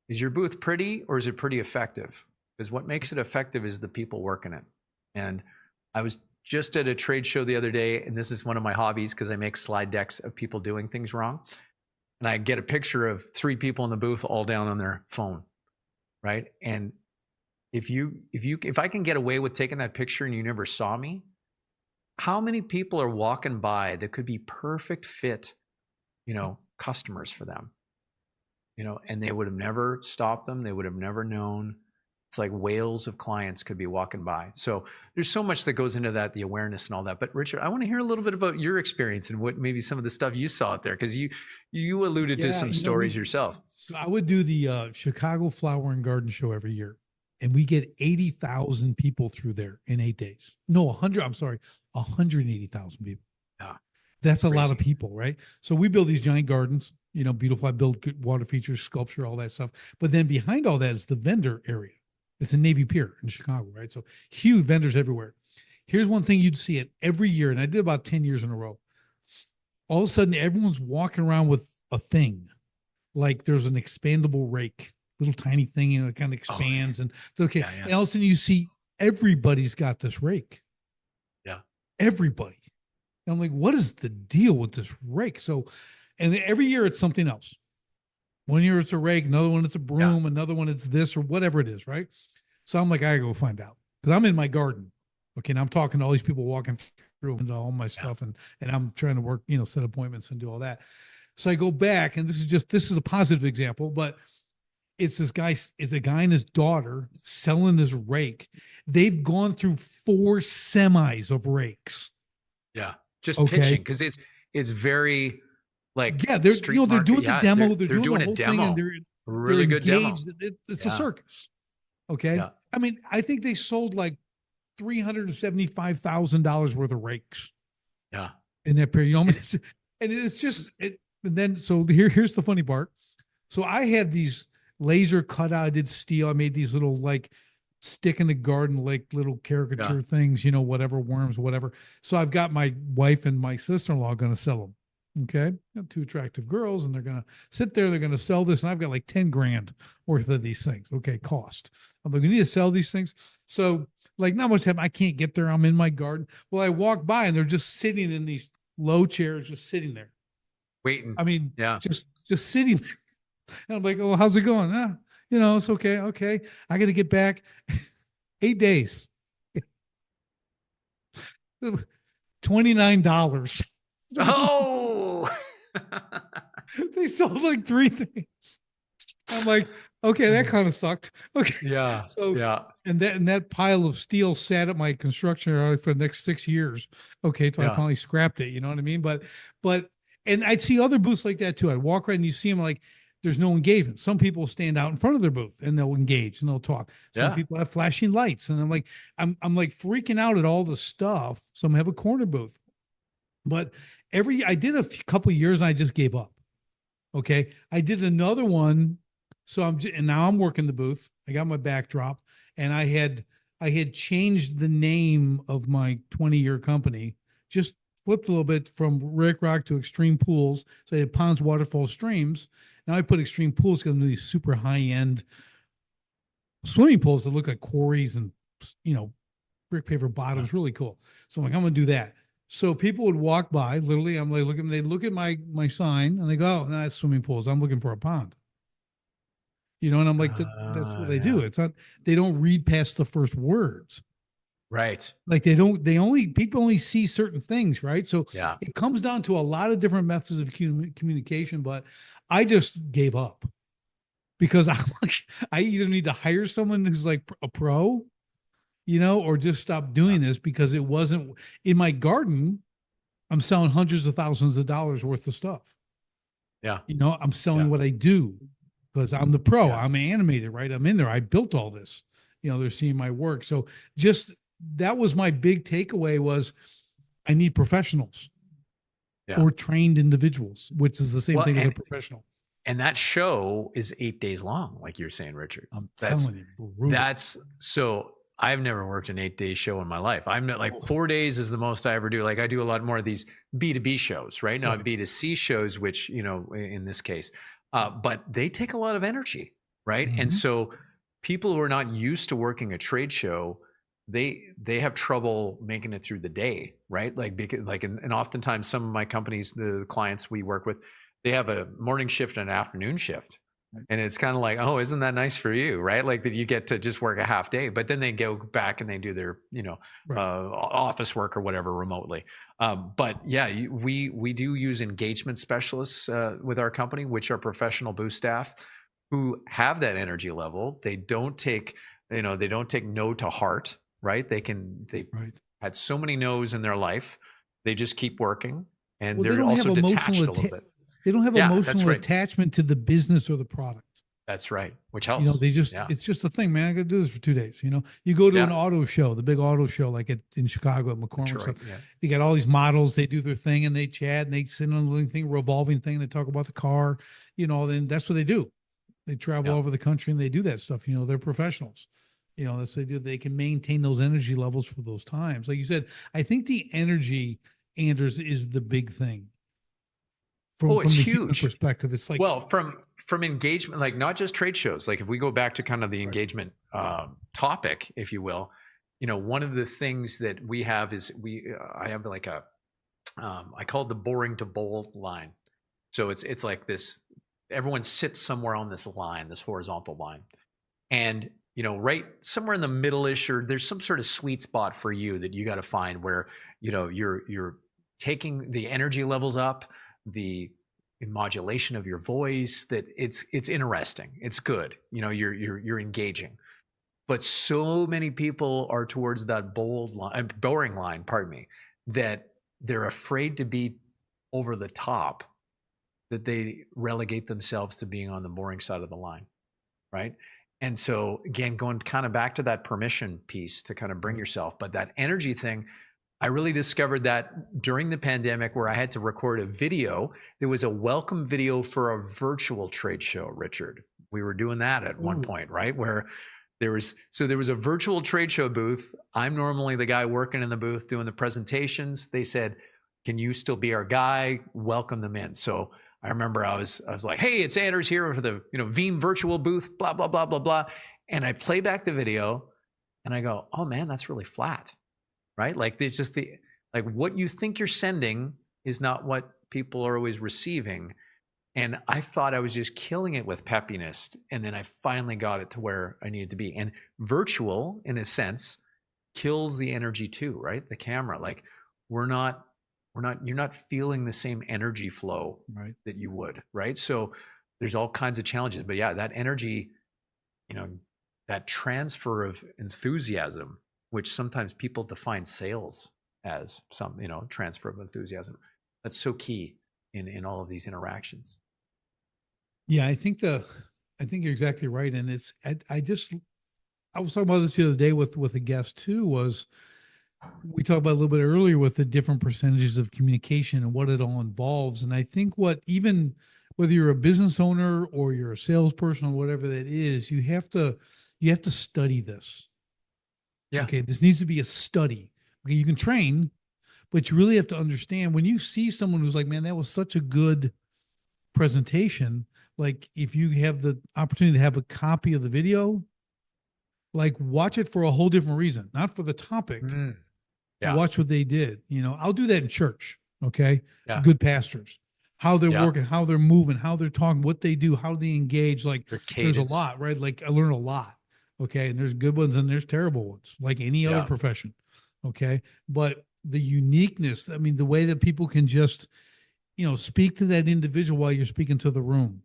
is your booth pretty, or is it pretty effective? Because what makes it effective is the people working it. And I was just at a trade show the other day, and this is one of my hobbies because I make slide decks of people doing things wrong. And I get a picture of 3 people in the booth all down on their phone. Right. And if I can get away with taking that picture and you never saw me, how many people are walking by that could be perfect fit, customers for them, and they would have never stopped them. They would have never known. It's like whales of clients could be walking by. So there's so much that goes into that, the awareness and all that. But Richard, I want to hear a little bit about your experience and what maybe some of the stuff you saw out there, because you alluded to some stories yourself. So I would do the Chicago Flower and Garden Show every year, and we get 80,000 people through there in 8 days. No, 180,000 people. Yeah. That's a lot of people, right? So we build these giant gardens, beautiful. I build good water features, sculpture, all that stuff. But then behind all that is the vendor area. It's a Navy Pier in Chicago, right? So huge vendors everywhere. Here's one thing you'd see it every year, and I did about 10 years in a row. All of a sudden, everyone's walking around with a thing. Like there's an expandable rake, little tiny thing, it kind of expands. And it's okay. Yeah. And all of a sudden you see everybody's got this rake. Yeah. Everybody. And I'm like, what is the deal with this rake? So, and every year it's something else. One year it's a rake, another one it's a broom, another one it's this or whatever it is, right? So I'm like, I gotta go find out. Because I'm in my garden. Okay, and I'm talking to all these people walking through and all my stuff, and I'm trying to work, set appointments and do all that. So I go back, and this is a positive example, but it's a guy and his daughter selling this rake. They've gone through 4 semis of rakes. Yeah, just pitching, because it's very like they're doing the demo. They're doing the whole thing, and they're really good demo. It's a circus. Okay, yeah. I mean, I think they sold like $375,000 worth of rakes. Yeah, in that period, and it's just it. And then, so here's the funny part. So I had these laser cutout. I did steel. I made these little like stick in the garden, like little caricature things, whatever, worms, whatever. So I've got my wife and my sister-in-law going to sell them. Okay. Got 2 attractive girls, and they're going to sit there. They're going to sell this. And I've got like 10 grand worth of these things. Okay. Cost. I'm like, we need to sell these things. So like not much happen. I can't get there. I'm in my garden. Well, I walk by and they're just sitting in these low chairs, just sitting there. Waiting. I mean, just sitting there. And I'm like, oh, how's it going? It's okay. Okay. I got to get back. 8 days. $29. Oh, they sold like 3 things. I'm like, okay, that kind of sucked. Okay. Yeah. So, and that pile of steel sat at my construction area for the next 6 years. Okay. So I finally scrapped it. You know what I mean? But, and I'd see other booths like that too. I'd walk around and you see them like, there's no engagement. Some people stand out in front of their booth and they'll engage and they'll talk. Some people have flashing lights, and I'm like like freaking out at all the stuff. Some have a corner booth, but I did a couple of years and I just gave up. Okay. I did another one. So and now I'm working the booth. I got my backdrop, and I had changed the name of my 20-year company, just flipped a little bit from Rick Rock to Extreme Pools. So I had ponds, waterfalls, streams. Now I put Extreme Pools because I'm these super high-end swimming pools that look like quarries and you know, brick paver Yeah. bottoms, really cool. So I'm like, I'm gonna do that. So people would walk by, literally, I'm like, looking, they look at my sign and they go, oh, no, that's swimming pools. I'm looking for a pond. And I'm like, that's what they do. Yeah. It's not, they don't read past the first words. Right. Like people only see certain things, right? So Yeah. it comes down to a lot of different methods of communication, but I just gave up because I'm like, I either need to hire someone who's like a pro, or just stop Yeah. doing this because it wasn't in my garden. I'm selling hundreds of thousands of dollars worth of stuff. Yeah. I'm selling Yeah. what I do because I'm the pro. Yeah. I'm animated, right? I'm in there. I built all this. They're seeing my work. So just that was my big takeaway was I need professionals Yeah. or trained individuals, which is the same Well, thing as a professional. and that show is 8 days long, like you're saying, Richard. I'm That's telling you, brutal. that's so I've never worked an 8 day show in my life. I'm not like 4 days is the most I ever do. Like I do a lot more of these B2B shows, right? Not Right. B2C shows, which, in this case, but they take a lot of energy, right? And Mhm. so people who are not used to working a trade show, they have trouble making it through the day, right? Like because and oftentimes some of my companies, the clients we work with, they have a morning shift and an afternoon shift. Right. And it's kind of like, oh, isn't that nice for you, right? Like that you get to just work a half day, but then they go back and they do their, Right. office work or whatever remotely. But yeah, we do use engagement specialists with our company, which are professional booth staff who have that energy level. They don't take, they don't take no to heart, right? They've Right. had so many no's in their life. They just keep working, and Well, they they're don't have also emotional detached a little bit. they don't have Yeah, that's emotional right. attachment to the business or the product. That's right. Which helps. They just, Yeah. it's just a thing, man. I got to do this for 2 days. You go to an Yeah. auto show, the big auto show, like in Chicago at McCormick. Detroit. So Yeah. you got all these models, they do their thing and they chat and they sit on a little thing, revolving thing. They talk about the car, then that's what they do. They travel Yeah. over the country and they do that stuff. They're professionals. That's what they do. They can maintain those energy levels for those times. Like you said, I think the energy, Anders, is the big thing Oh, from it's the human huge. perspective. It's like, Well, from engagement, like not just trade shows. Like if we go back to kind of the engagement topic, if you will, one of the things that we have is I have like I call it the boring to bold line. So it's like this. Everyone sits somewhere on this line, this horizontal line, and right somewhere in the middle-ish, or there's some sort of sweet spot for you that you got to find where you're taking the energy levels up, the modulation of your voice, that it's interesting, it's good, you're engaging. But so many people are towards that boring line, pardon me, that they're afraid to be over the top, that they relegate themselves to being on the boring side of the line, right? And so again, going kind of back to that permission piece to kind of bring yourself, but that energy thing, I really discovered that during the pandemic where I had to record a video. There was a welcome video for a virtual trade show, Richard. We were doing that at one point, right? Where there was a virtual trade show booth. I'm normally the guy working in the booth doing the presentations. They said, "Can you still be our guy? Welcome them in." So I remember I was like, "Hey, it's Anders here for the Veeam virtual booth, blah blah blah blah blah," and I play back the video, and I go, "Oh man, that's really flat." Right? Like there's just like what you think you're sending is not what people are always receiving. And I thought I was just killing it with peppiness. And then I finally got it to where I needed to be. And virtual, in a sense, kills the energy too, right? The camera. Like you're not feeling the same energy flow right. that you would, right? So there's all kinds of challenges. But yeah, that energy, that transfer of enthusiasm, which sometimes people define sales as some, transfer of enthusiasm. That's so key in all of these interactions. Yeah, I think you're exactly right. And I was talking about this the other day with a guest too, was we talked about a little bit earlier with the different percentages of communication and what it all involves. And I think even whether you're a business owner or you're a salesperson or whatever that is, you have to study this. Yeah. Okay. This needs to be a study. Okay. You can train, but you really have to understand when you see someone who's like, man, that was such a good presentation. Like if you have the opportunity to have a copy of the video, like watch it for a whole different reason, not for the topic, Mm, but yeah. watch what they did. I'll do that in church. Okay. Yeah. Good pastors, how they're Yeah. working, how they're moving, how they're talking, what they do, how they engage. Like Your there's a cadence. lot, right? Like I learn a lot. Okay. And there's good ones and there's terrible ones, like any other Yeah. profession. Okay. But the uniqueness, I mean, the way that people can just, speak to that individual while you're speaking to the room,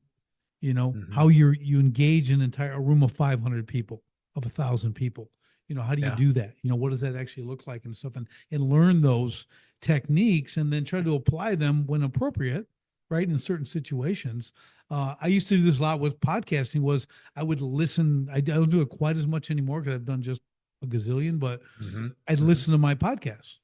Hmm. how you engage an entire a room of 500 people, of 1,000 people. How do you Yeah. do that? What does that actually look like and stuff, and learn those techniques and then try to apply them when appropriate, right, in certain situations. I used to do this a lot with podcasting. Was I would listen. I don't do it quite as much anymore because I've done just a gazillion, but Hmm. I'd Hmm. listen to my podcasts.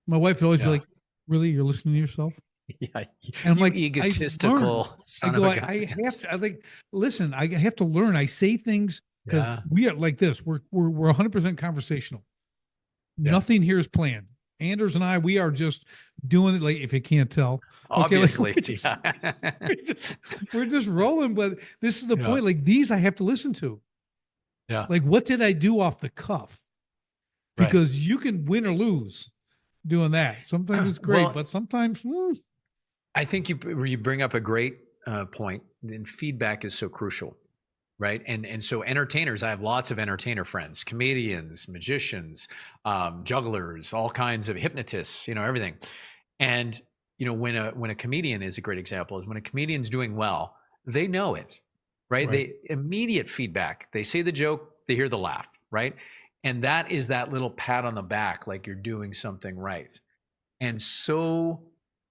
My wife would always be Yeah. like, "Really, you're listening to yourself?" Yeah. And I'm You like, I learn. egotistical I son of go, a I, gun. I have to. I like, listen. I have to learn. I say things because Yeah. we are like this. We're 100% conversational. Yeah. Nothing here is planned. Anders and I, we are just doing it. Like if you can't tell, okay, like Obviously. we're just Yeah. we're just we're just rolling. But this is the Yeah. point. Like these, I have to listen to. Yeah. Like what did I do off the cuff? Right. Because you can win or lose doing that. Sometimes it's great, Well, but sometimes I think you bring up a great point. And feedback is so crucial, right? And so entertainers, I have lots of entertainer friends, comedians, magicians, jugglers, all kinds of hypnotists, everything. And when a comedian is a great example is when a comedian's doing well, they know it, right? right, They immediate feedback. They say the joke, they hear the laugh, right? And that is that little pat on the back, like you're doing something right. And so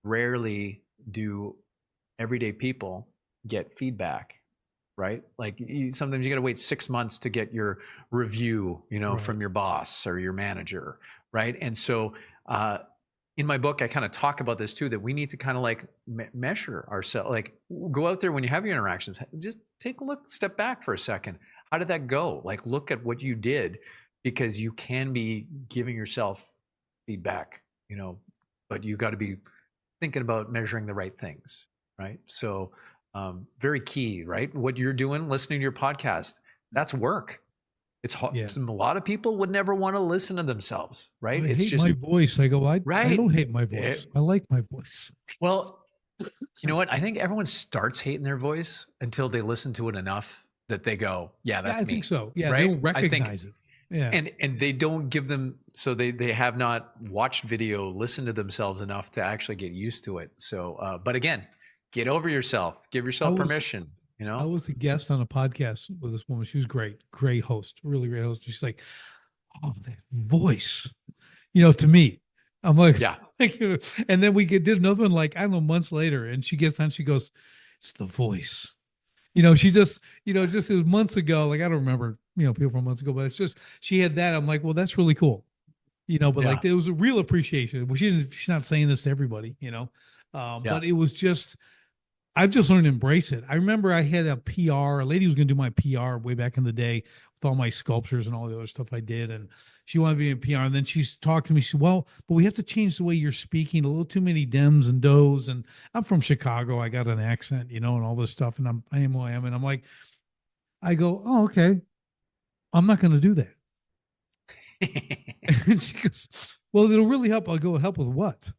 rarely do everyday people get feedback, right? Like sometimes you got to wait 6 months to get your review, from right. your boss or your manager, right? And so, in my book, I kind of talk about this too, that we need to kind of like measure ourselves, like go out there when you have your interactions, just take a look, step back for a second. How did that go? Like, look at what you did, because you can be giving yourself feedback, but you got to be thinking about measuring the right things, right? So, very key, right? What you're doing, listening to your podcast, that's work. It's hard. Yeah. A lot of people would never want to listen to themselves, right? I It's hate just my voice. I go, I right. don't hate my Eh, voice. I like my voice. well, you know what? I think everyone starts hating their voice until they listen to it enough that they go, "Yeah, Yeah, that's I think me." so. Yeah, Right? they'll I think, recognize it. Yeah. and they don't give them, so they have not watched video, listened to themselves enough to actually get used to it. So, but again, get over yourself, give I yourself was permission. I was a guest on a podcast with this woman. She was great, great host, really great host. She's like, oh, that voice, to me. I'm like, Yeah. and then we did another one like, I don't know, months later. And she gets on, she goes, it's the voice. She just, just it was months ago. Like, I don't remember, people from months ago, but it's just, she had that. I'm like, well, that's really cool. But Yeah. like it was a real appreciation. Well, she's not saying this to everybody, Yeah. but it was just, I've just learned to embrace it. I remember I had a PR, a lady who was going to do my PR way back in the day with all my sculptures and all the other stuff I did. And she wanted to be in PR. And then she's talked to me. She said, well, but we have to change the way you're speaking, a little too many dems and does. And I'm from Chicago. I got an accent, and all this stuff. And I am who I am. And I'm like, I go, oh, okay. I'm not going to do that. And she goes, well, it'll really help. I'll go, help with what?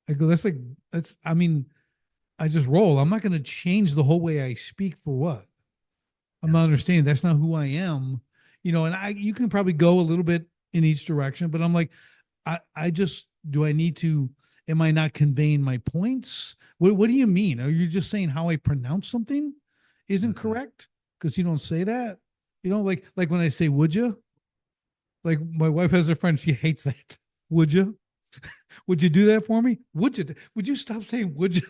I go, I mean, I just roll. I'm not going to change the whole way I speak for what? I'm Yeah. not understanding. That's not who I am. And you can probably go a little bit in each direction, but I'm like, I just, do I need to, am I not conveying my points? What do you mean? Are you just saying how I pronounce something isn't Mhm. correct? Because you don't say that, like when I say, would you? Like my wife has a friend, she hates that. Would you? Would you do that for me? Would you stop saying, would you?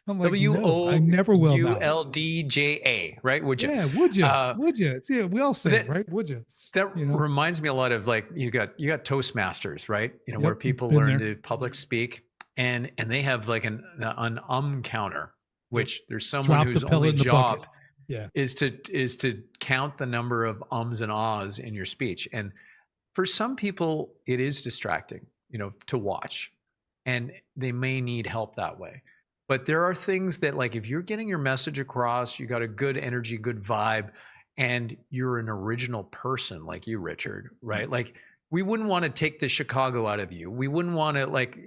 I'm like, W no, I O never will U now. L D J A, right? Would you? Yeah, would you? Uh, Would you? Yeah, we all say it, that right? Would you? that You know? reminds me a lot of, like, you got Toastmasters, right? Where Yep, people been learn there. to public speak, and they have like an counter, Yep. which there's someone Drop the whose only pellet in the bucket. job Yeah. is to count the number of ums and ahs in your speech. And for some people, it is distracting, to watch, and they may need help that way. But there are things that, like, if you're getting your message across, you got a good energy, good vibe, and you're an original person like you, Richard, right? Like we wouldn't want to take the Chicago out of you. We wouldn't want to like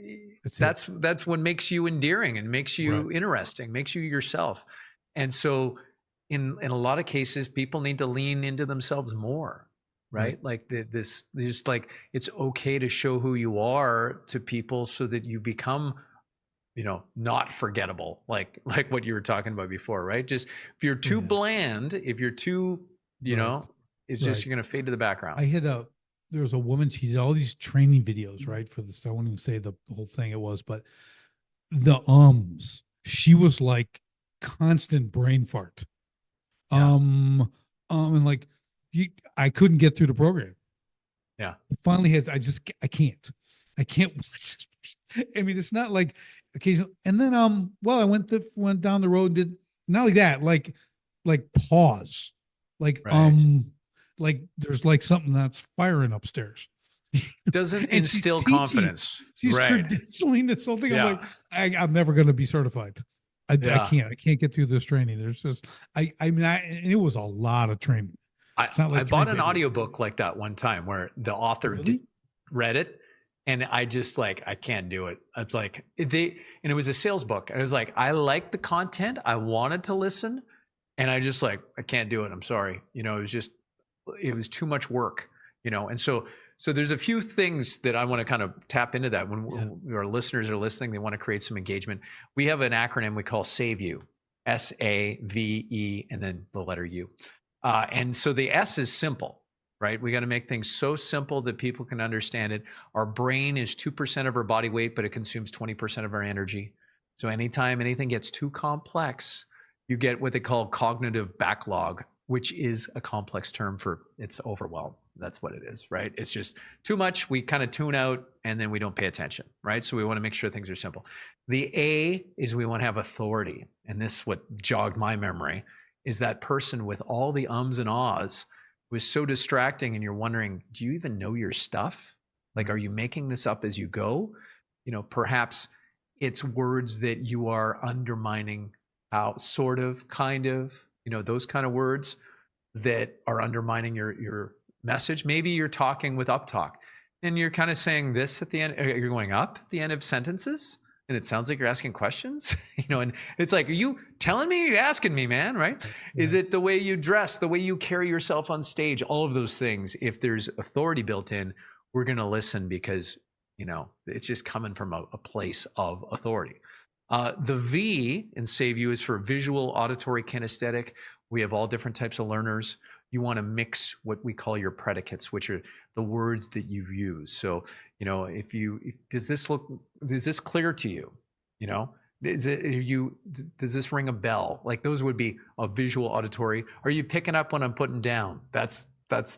That's it. that's what makes you endearing and makes Right. you interesting, makes you yourself. And so in a lot of cases, people need to lean into themselves more, Right. right? Like this just like it's okay to show who you are to people so that you become not forgettable, like what you were talking about before, right? Just if you're too Yeah. bland, if you're too, Right. it's Right. just you're gonna fade to the background. I had there was a woman, she did all these training videos, right? For this, I won't even say the whole thing it was, but the she was like constant brain fart. Yeah, And like you, I couldn't get through the program. yeah, Finally had, I can't watch this. I mean, it's not like occasional. And then, well, I went down the road and did not like that, like pause, like, right. like there's like something that's firing upstairs. Doesn't And she's instill teaching, confidence, she's right? credentialing this whole thing. I'm Yeah, like, I'm never going to be certified. yeah. I can't get through this training. There's just, I mean, and it was a lot of training. I It's not I like three bought an videos. audiobook like that one time where the author Really? read it, and I just like I can't do it. It's like and it was a sales book, and it was like I like the content, I wanted to listen, and I just like I can't do it. I'm sorry, it was too much work, and so there's a few things that I want to kind of tap into that when our listeners are listening, they want to create some engagement. We have an acronym we call SAVE U, SAVE, and then the letter U. And so the S is simple, right? We got to make things so simple that people can understand it. Our brain is 2% of our body weight, but it consumes 20% of our energy. So anytime anything gets too complex, you get what they call cognitive backlog, which is a complex term for it's overwhelm. That's what it is, right? It's just too much. We kind of tune out and then we don't pay attention, right? So we want to make sure things are simple. The A is we want to have authority. And this what jogged my memory is that person with all the ums and ahs was so distracting and you're wondering, do you even know your stuff? Like, are you making this up as you go? Perhaps it's words that you are undermining out, sort of, kind of, those kind of words that are undermining your message. Maybe you're talking with uptalk and you're kind of saying this at the end, you're going up at the end of sentences and it sounds like you're asking questions, and it's like, are you telling me, you're asking me, man, right? Is it the way you dress, the way you carry yourself on stage, all of those things? If there's authority built in, we're going to listen because, it's just coming from a place of authority. The V in Save You is for visual, auditory, kinesthetic. We have all different types of learners. You want to mix what we call your predicates, which are the words that you use. So, does this clear to you? Does this ring a bell? Like those would be a visual, auditory. Are you picking up when I'm putting down? That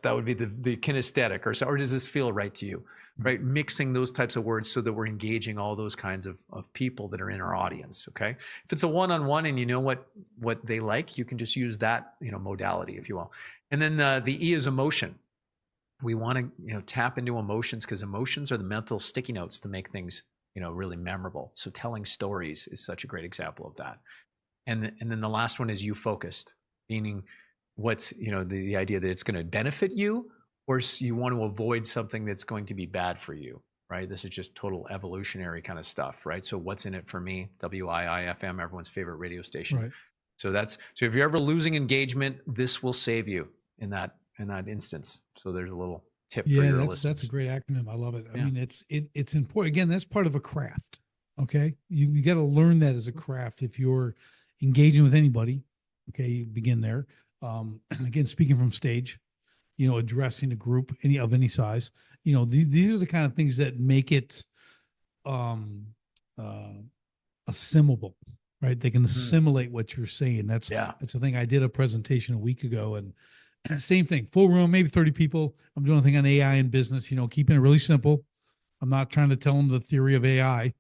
would be the kinesthetic, or does this feel right to you? Right, mixing those types of words so that we're engaging all those kinds of people that are in our audience. Okay, if it's a one-on-one and you know what they like, you can just use that modality, if you will. And then the E is emotion. We want to tap into emotions because emotions are the mental sticky notes to make things really memorable. So telling stories is such a great example of that. And then the last one is you focused, meaning what's the idea that it's going to benefit you, or you want to avoid something that's going to be bad for you, right? This is just total evolutionary kind of stuff, right? So what's in it for me? WIIFM, everyone's favorite radio station. Right. So if you're ever losing engagement, this will save you in that instance. So there's a little tip for your listeners. That's a great acronym. I love it. I mean, it's important. Again, that's part of a craft. Okay. You got to learn that as a craft. If you're engaging with anybody, okay, you begin there. Again, speaking from stage, addressing a group of any size, these are the kind of things that make it assimilable, right? They can assimilate what you're saying. That's the thing. I did a presentation a week ago and same thing, full room, maybe 30 people. I'm doing a thing on AI and business, keeping it really simple. I'm not trying to tell them the theory of AI.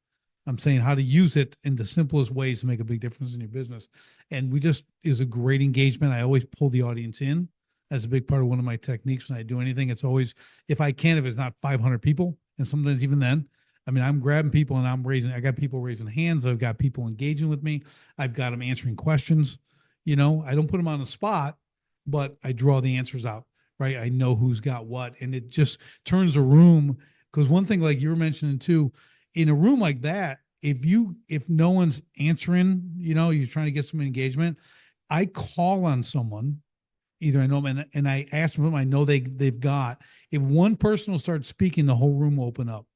I'm saying how to use it in the simplest ways to make a big difference in your business. And is a great engagement. I always pull the audience in. That's a big part of one of my techniques when I do anything. It's always, if it's not 500 people, and sometimes even then, I mean, I'm grabbing people and I got people raising hands. I've got people engaging with me. I've got them answering questions. I don't put them on the spot, but I draw the answers out, right? I know who's got what, and it just turns a room. Because one thing, like you were mentioning too, in a room like that, if no one's answering, you're trying to get some engagement, I call on someone. Either I know them and I ask them, I know they've got. If one person will start speaking, the whole room will open up.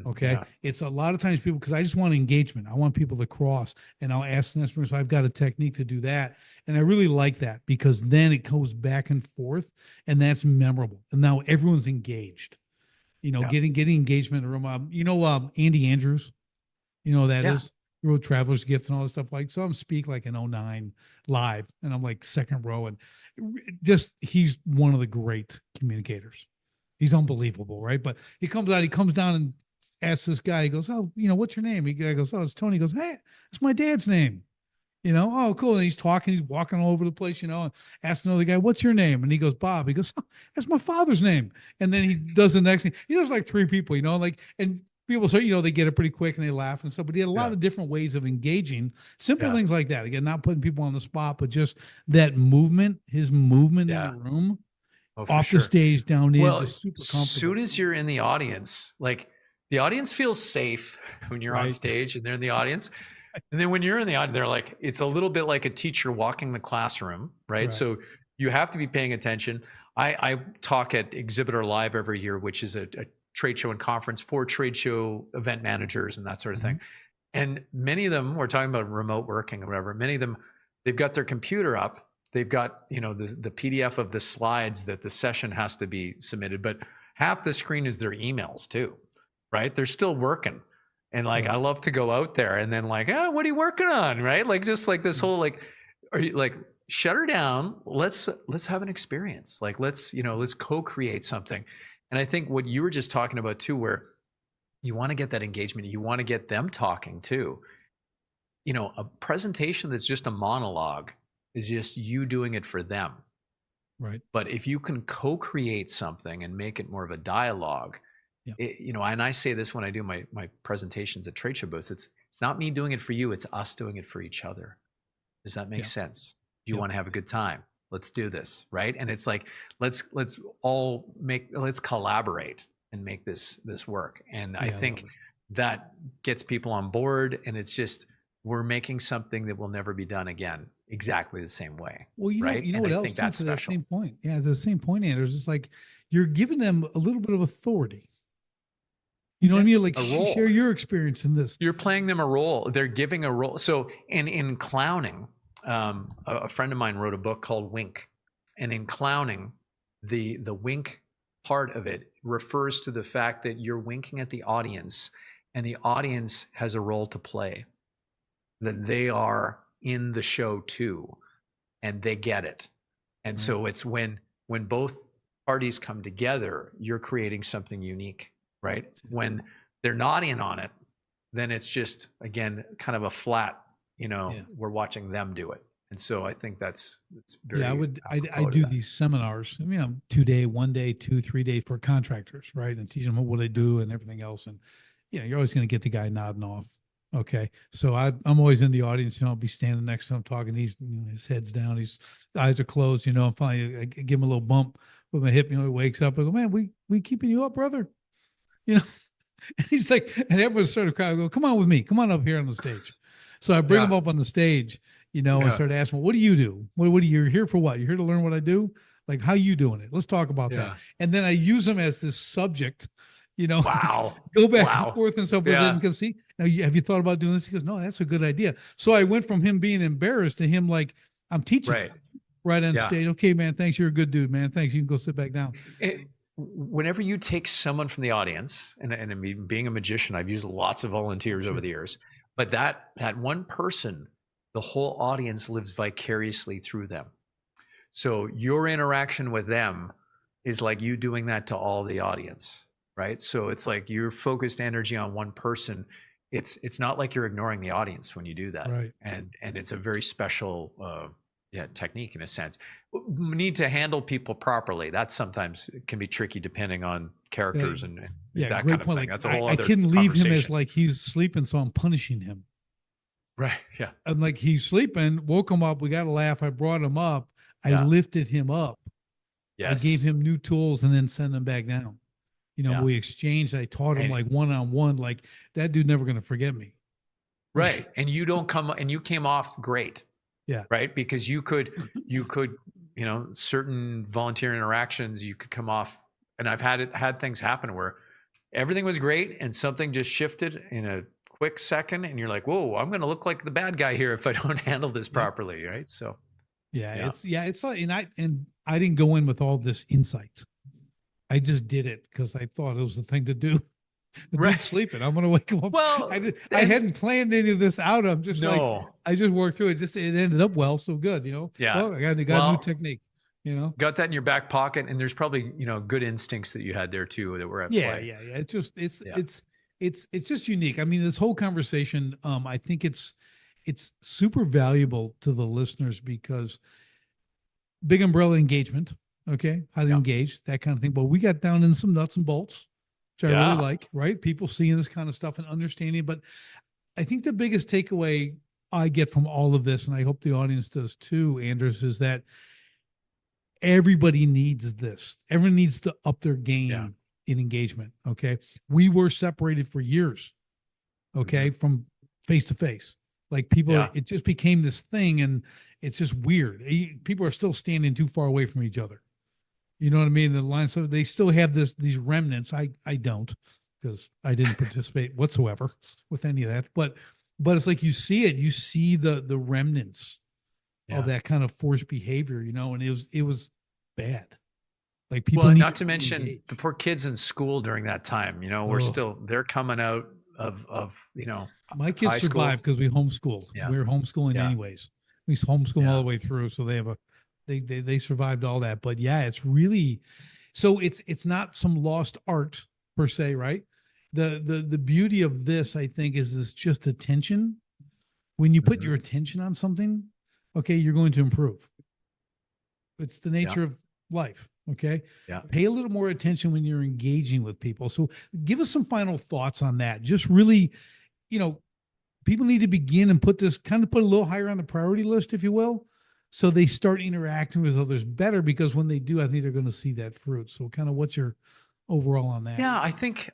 Okay. Yeah. It's a lot of times people, because I just want engagement. I want people to cross, and I'll ask the next person. So I've got a technique to do that. And I really like that, because then it goes back and forth, and that's memorable. And now everyone's engaged, Yeah. getting engagement in the room. Andy Andrews, that Yeah. is. He wrote Traveler's Gift and all this stuff. Like, so I'm speak like in '09 live, and I'm like second row, and just, he's one of the great communicators. He's unbelievable, right? But he comes down and asks this guy, he goes, "Oh, what's your name?" He guy goes, "Oh, it's Tony." He goes, "Hey, it's my dad's name." Oh, cool. And he's talking, he's walking all over the place, and asking another guy, "What's your name?" And he goes, "Bob." He goes, "Oh, that's my father's name." And then he does the next thing. He does like three people, and people say, they get it pretty quick and they laugh and stuff. But he had a lot Yeah. of different ways of engaging, simple Yeah. things like that. Again, not putting people on the spot, but just that movement, his movement in the Yeah. room, Oh, for off the sure. stage, down in, Well, just super soon comfortable. as you're in the audience, like the audience feels safe when you're on Right. stage and they're in the audience. And then when you're in the audience, they're like, it's a little bit like a teacher walking the classroom, right? Right. So you have to be paying attention. I talk at Exhibitor Live every year, which is a trade show and conference for trade show event managers and that sort of Mm-hmm. thing. And many of them, we're talking about remote working or whatever, many of them, they've got their computer up. They've got, the PDF of the slides that the session has to be submitted, but half the screen is their emails too, right? They're still working. And like, I Right. love to go out there and then like, oh, what are you working on? Right. Like, just like this whole, like, are you like, shut her down. Let's have an experience. Like, let's co-create something. And I think what you were just talking about too, where you want to get that engagement, you want to get them talking too. A presentation that's just a monologue is just you doing it for them. Right. But if you can co-create something and make it more of a dialogue, Yeah. and I say this when I do my presentations at trade show booths, it's not me doing it for you, it's us doing it for each other. Does that make Yeah. sense? Do you Yeah. want to have a good time? Let's do this, right? And it's like, let's collaborate and make this work. And I Yeah. I love think it. that gets people on board, and it's just, we're making something that will never be done again exactly the same way. Well, Right. you know And what I else think too, that's to that special. same point. Yeah, to the same point, Anders, it's like you're giving them a little bit of authority. You know what I Yeah. mean? Like, A share role. your experience in this. You're playing them a role. They're giving a role. So in clowning, a friend of mine wrote a book called Wink. And in clowning, the wink part of it refers to the fact that you're winking at the audience, and the audience has a role to play, that they are in the show too, and they get it. And Right. so it's when both parties come together, you're creating something unique, right? When they're not in on it, then it's just, again, kind of a flat, Yeah. we're watching them do it. And so I think that's Yeah, very I apropos to do that. these seminars, 2 day, 1 day, 2, 3 days for contractors, right? And teach them what they do and everything else. And, you're always going to get the guy nodding off. Okay. So I'm always in the audience, I'll be standing next to him talking. He's, his head's down, his eyes are closed, I'm finally, I give him a little bump with my hip, he wakes up. I go, "Man, we keeping you up, brother?" You know, and he's like, and everyone's sort of crowd go, "Come on with me. Come on up here on the stage." So I bring him Yeah. up on the stage, and Yeah. start asking, "What do you do? What do you're here for? What? You're here to learn what I do? Like, how you doing it? Let's talk about that." Yeah. And then I use him as this subject, like, Wow. go back and Wow. forth and stuff with it and Yeah. come see. Now, have you thought about doing this? He goes, "No, that's a good idea." So I went from him being embarrassed to him like, I'm teaching Right. him right on Yeah. stage. "Okay, man, thanks. You're a good dude, man. Thanks. You can go sit back down." Whenever you take someone from the audience, and I mean, being a magician, I've used lots of volunteers over Sure. the years, but that one person, the whole audience lives vicariously through them. So your interaction with them is like you doing that to all the audience, right? So it's like you're focused energy on one person. It's not like you're ignoring the audience when you do that, Right. and it's a very special technique in a sense. We need to handle people properly. That sometimes can be tricky depending on characters and Yeah, that great kind of point. thing. Like, That's a I, whole I other couldn't leave him as conversation. like he's sleeping, so I'm punishing him. Right. Yeah. And like, he's sleeping, woke him up. We got to laugh. I brought him up. I Yeah. lifted him up. I gave Yes. him new tools and then sent him back down. Yeah. We exchanged. I taught him And like one-on-one, like that dude never going to forget me. right. And you don't come and you came off great, Yeah. right? Because you could, certain volunteer interactions, you could come off, and I've had things happen where everything was great and something just shifted in a quick second, and you're like, whoa, I'm going to look like the bad guy here if I don't handle this Yep. properly, right? So Yeah. yeah. It's like, and I didn't go in with all this insight. I just did it because I thought it was the thing to do. The Right. dude's sleeping. I'm gonna wake him up. Well, I and hadn't planned any of this out. I'm just like, no. I just worked through it. Just it ended up well, so good. Yeah. Well, I got a new Well, technique. got that in your back pocket, and there's probably, good instincts that you had there too that were at Yeah, play. yeah, yeah. It's just Yeah. it's just unique. I mean, this whole conversation, I think it's super valuable to the listeners because big umbrella engagement. Okay, how to Yeah. engage, that kind of thing. But we got down in some nuts and bolts, which I really Yeah. like. Right, people seeing this kind of stuff and understanding. But I think the biggest takeaway I get from all of this, and I hope the audience does too, Anders, is that everybody needs this. Everyone needs to up their game in engagement. Okay. We were separated for years, okay, from face to face. Like people, Yeah. it just became this thing, and it's just weird. People are still standing too far away from each other. You know what I mean? The line, so they still have these remnants. I don't, because I didn't participate whatsoever with any of that. But it's like you see it, you see the remnants Yeah. of that kind of forced behavior, and it was bad. Like people Well, need not to to mention engage. the poor kids in school during that time. They're coming out of My kids high school. survived because we homeschooled. Yeah. We were homeschooling Yeah. anyways. We homeschool all Yeah. the way through, so they survived all that. But yeah, it's really so it's not some lost art per se, right? The beauty of this, I think, is just attention. When you put Mhm. your attention on something, okay, you're going to improve. It's the nature of life. Okay. Yeah. Pay a little more attention when you're engaging with people. So give us some final thoughts on that. Just really, people need to begin and put a little higher on the priority list, if you will. So they start interacting with others better, because when they do, I think they're going to see that fruit. So kind of what's your overall on that? Yeah, I think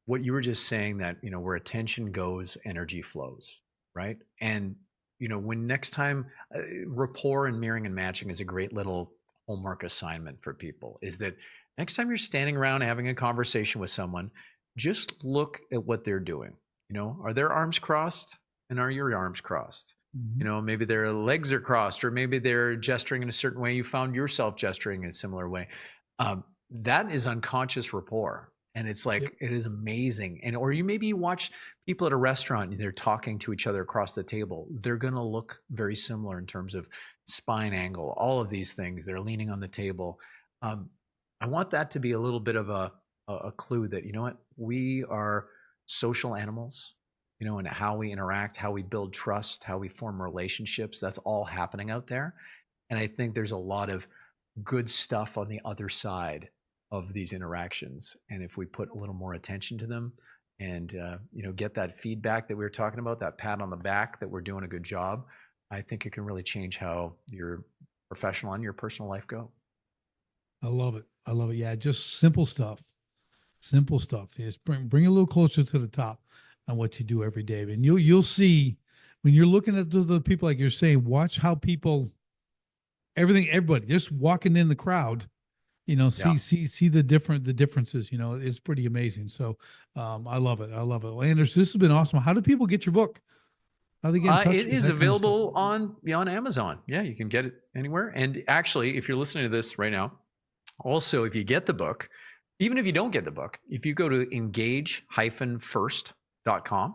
what you were just saying, that where attention goes, energy flows, right? And when next time, rapport and mirroring and matching is a great little homework assignment for people. Is that next time you're standing around having a conversation with someone, just look at what they're doing. Are their arms crossed, and are your arms crossed? Mhm. Maybe their legs are crossed, or maybe they're gesturing in a certain way. You found yourself gesturing in a similar way. That is unconscious rapport, and it's Yep. like, it is amazing. And or you maybe watch people at a restaurant and they're talking to each other across the table. They're going to look very similar in terms of spine angle, all of these things. They're leaning on the table. I want that to be a little bit of a clue that, what, we are social animals, and how we interact, how we build trust, how we form relationships. That's all happening out there. And I think there's a lot of good stuff on the other side of these interactions. And if we put a little more attention to them, and get that feedback that we were talking about, that pat on the back that we're doing a good job, I think it can really change how your professional and your personal life go. I love it. I love it. Yeah, just simple stuff. Simple stuff. Just bring it a little closer to the top on what you do every day. And you'll see when you're looking at the people, like you're saying, watch how people, everybody just walking in the crowd, see the differences. It's pretty amazing. So I love it. I love it. Well, Anders, this has been awesome. How do people get your book? How do they get in touch It with is that kind of stuff? available on Amazon. Yeah, you can get it anywhere. And actually, if you're listening to this right now, also, if you get the book, even if you don't get the book, if you go to engage-first.com,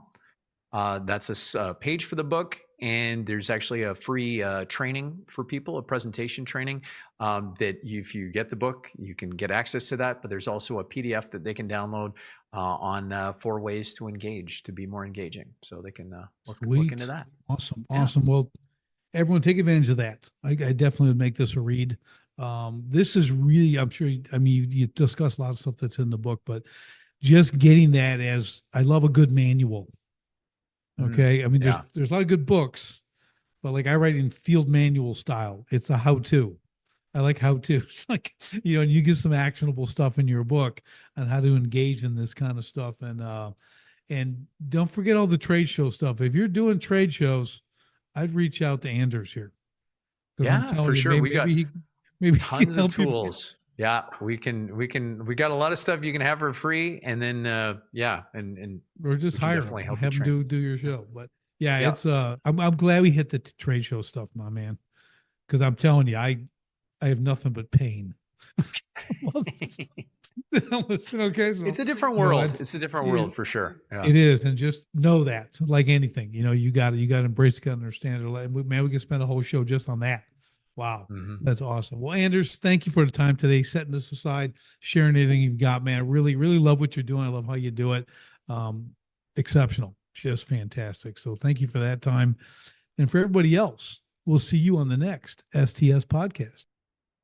that's a page for the book. And there's actually a free training for people, a presentation training, that if you get the book, you can get access to that. But there's also a PDF that they can download on 4 ways to engage, to be more engaging. So they can look into that. Awesome. Yeah. Awesome. Well, everyone take advantage of that. I definitely would make this a read. This is really, I'm sure, you discuss a lot of stuff that's in the book, but just getting that, as I love a good manual. Okay. There's a lot of good books, but like I write in field manual style. It's a how-to. I like how-to. It's like, and you get some actionable stuff in your book on how to engage in this kind of stuff. And don't forget all the trade show stuff. If you're doing trade shows, I'd reach out to Anders here because I'm Yeah, telling for you, sure. maybe, We got maybe he can tons of help you. tools. Yeah, we got a lot of stuff you can have for free. And then, yeah, and Or just we can hire him definitely and help you have him train. do your Yeah. show. But yeah, Yeah. it's I'm glad we hit the trade show stuff, my man. Because I'm telling you, I have nothing but pain. Listen, okay, so It's a different I world. It's a different it, world for sure. Yeah. it is, and just know that, like anything, you got to embrace, got to understand it. Man, we could spend a whole show just on that. Wow, Hmm. that's awesome. Well, Anders, thank you for the time today, setting this aside, sharing anything you've got, man. I really, really love what you're doing. I love how you do it. Um, Exceptional, just fantastic. So thank you for that time, and for everybody else, we'll see you on the next STS podcast.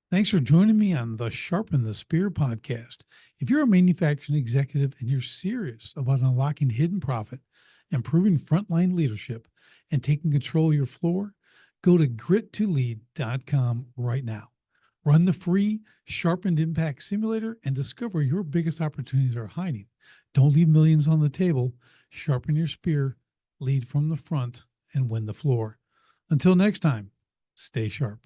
Thanks for joining me on the Sharpen the Spear podcast. If you're a manufacturing executive and you're serious about unlocking hidden profit, improving frontline leadership, and taking control of your floor, go to grit2lead.com right now. Run the free Sharpened Impact Simulator and discover your biggest opportunities are hiding. Don't leave millions on the table. Sharpen your spear, lead from the front, and win the floor. Until next time, stay sharp.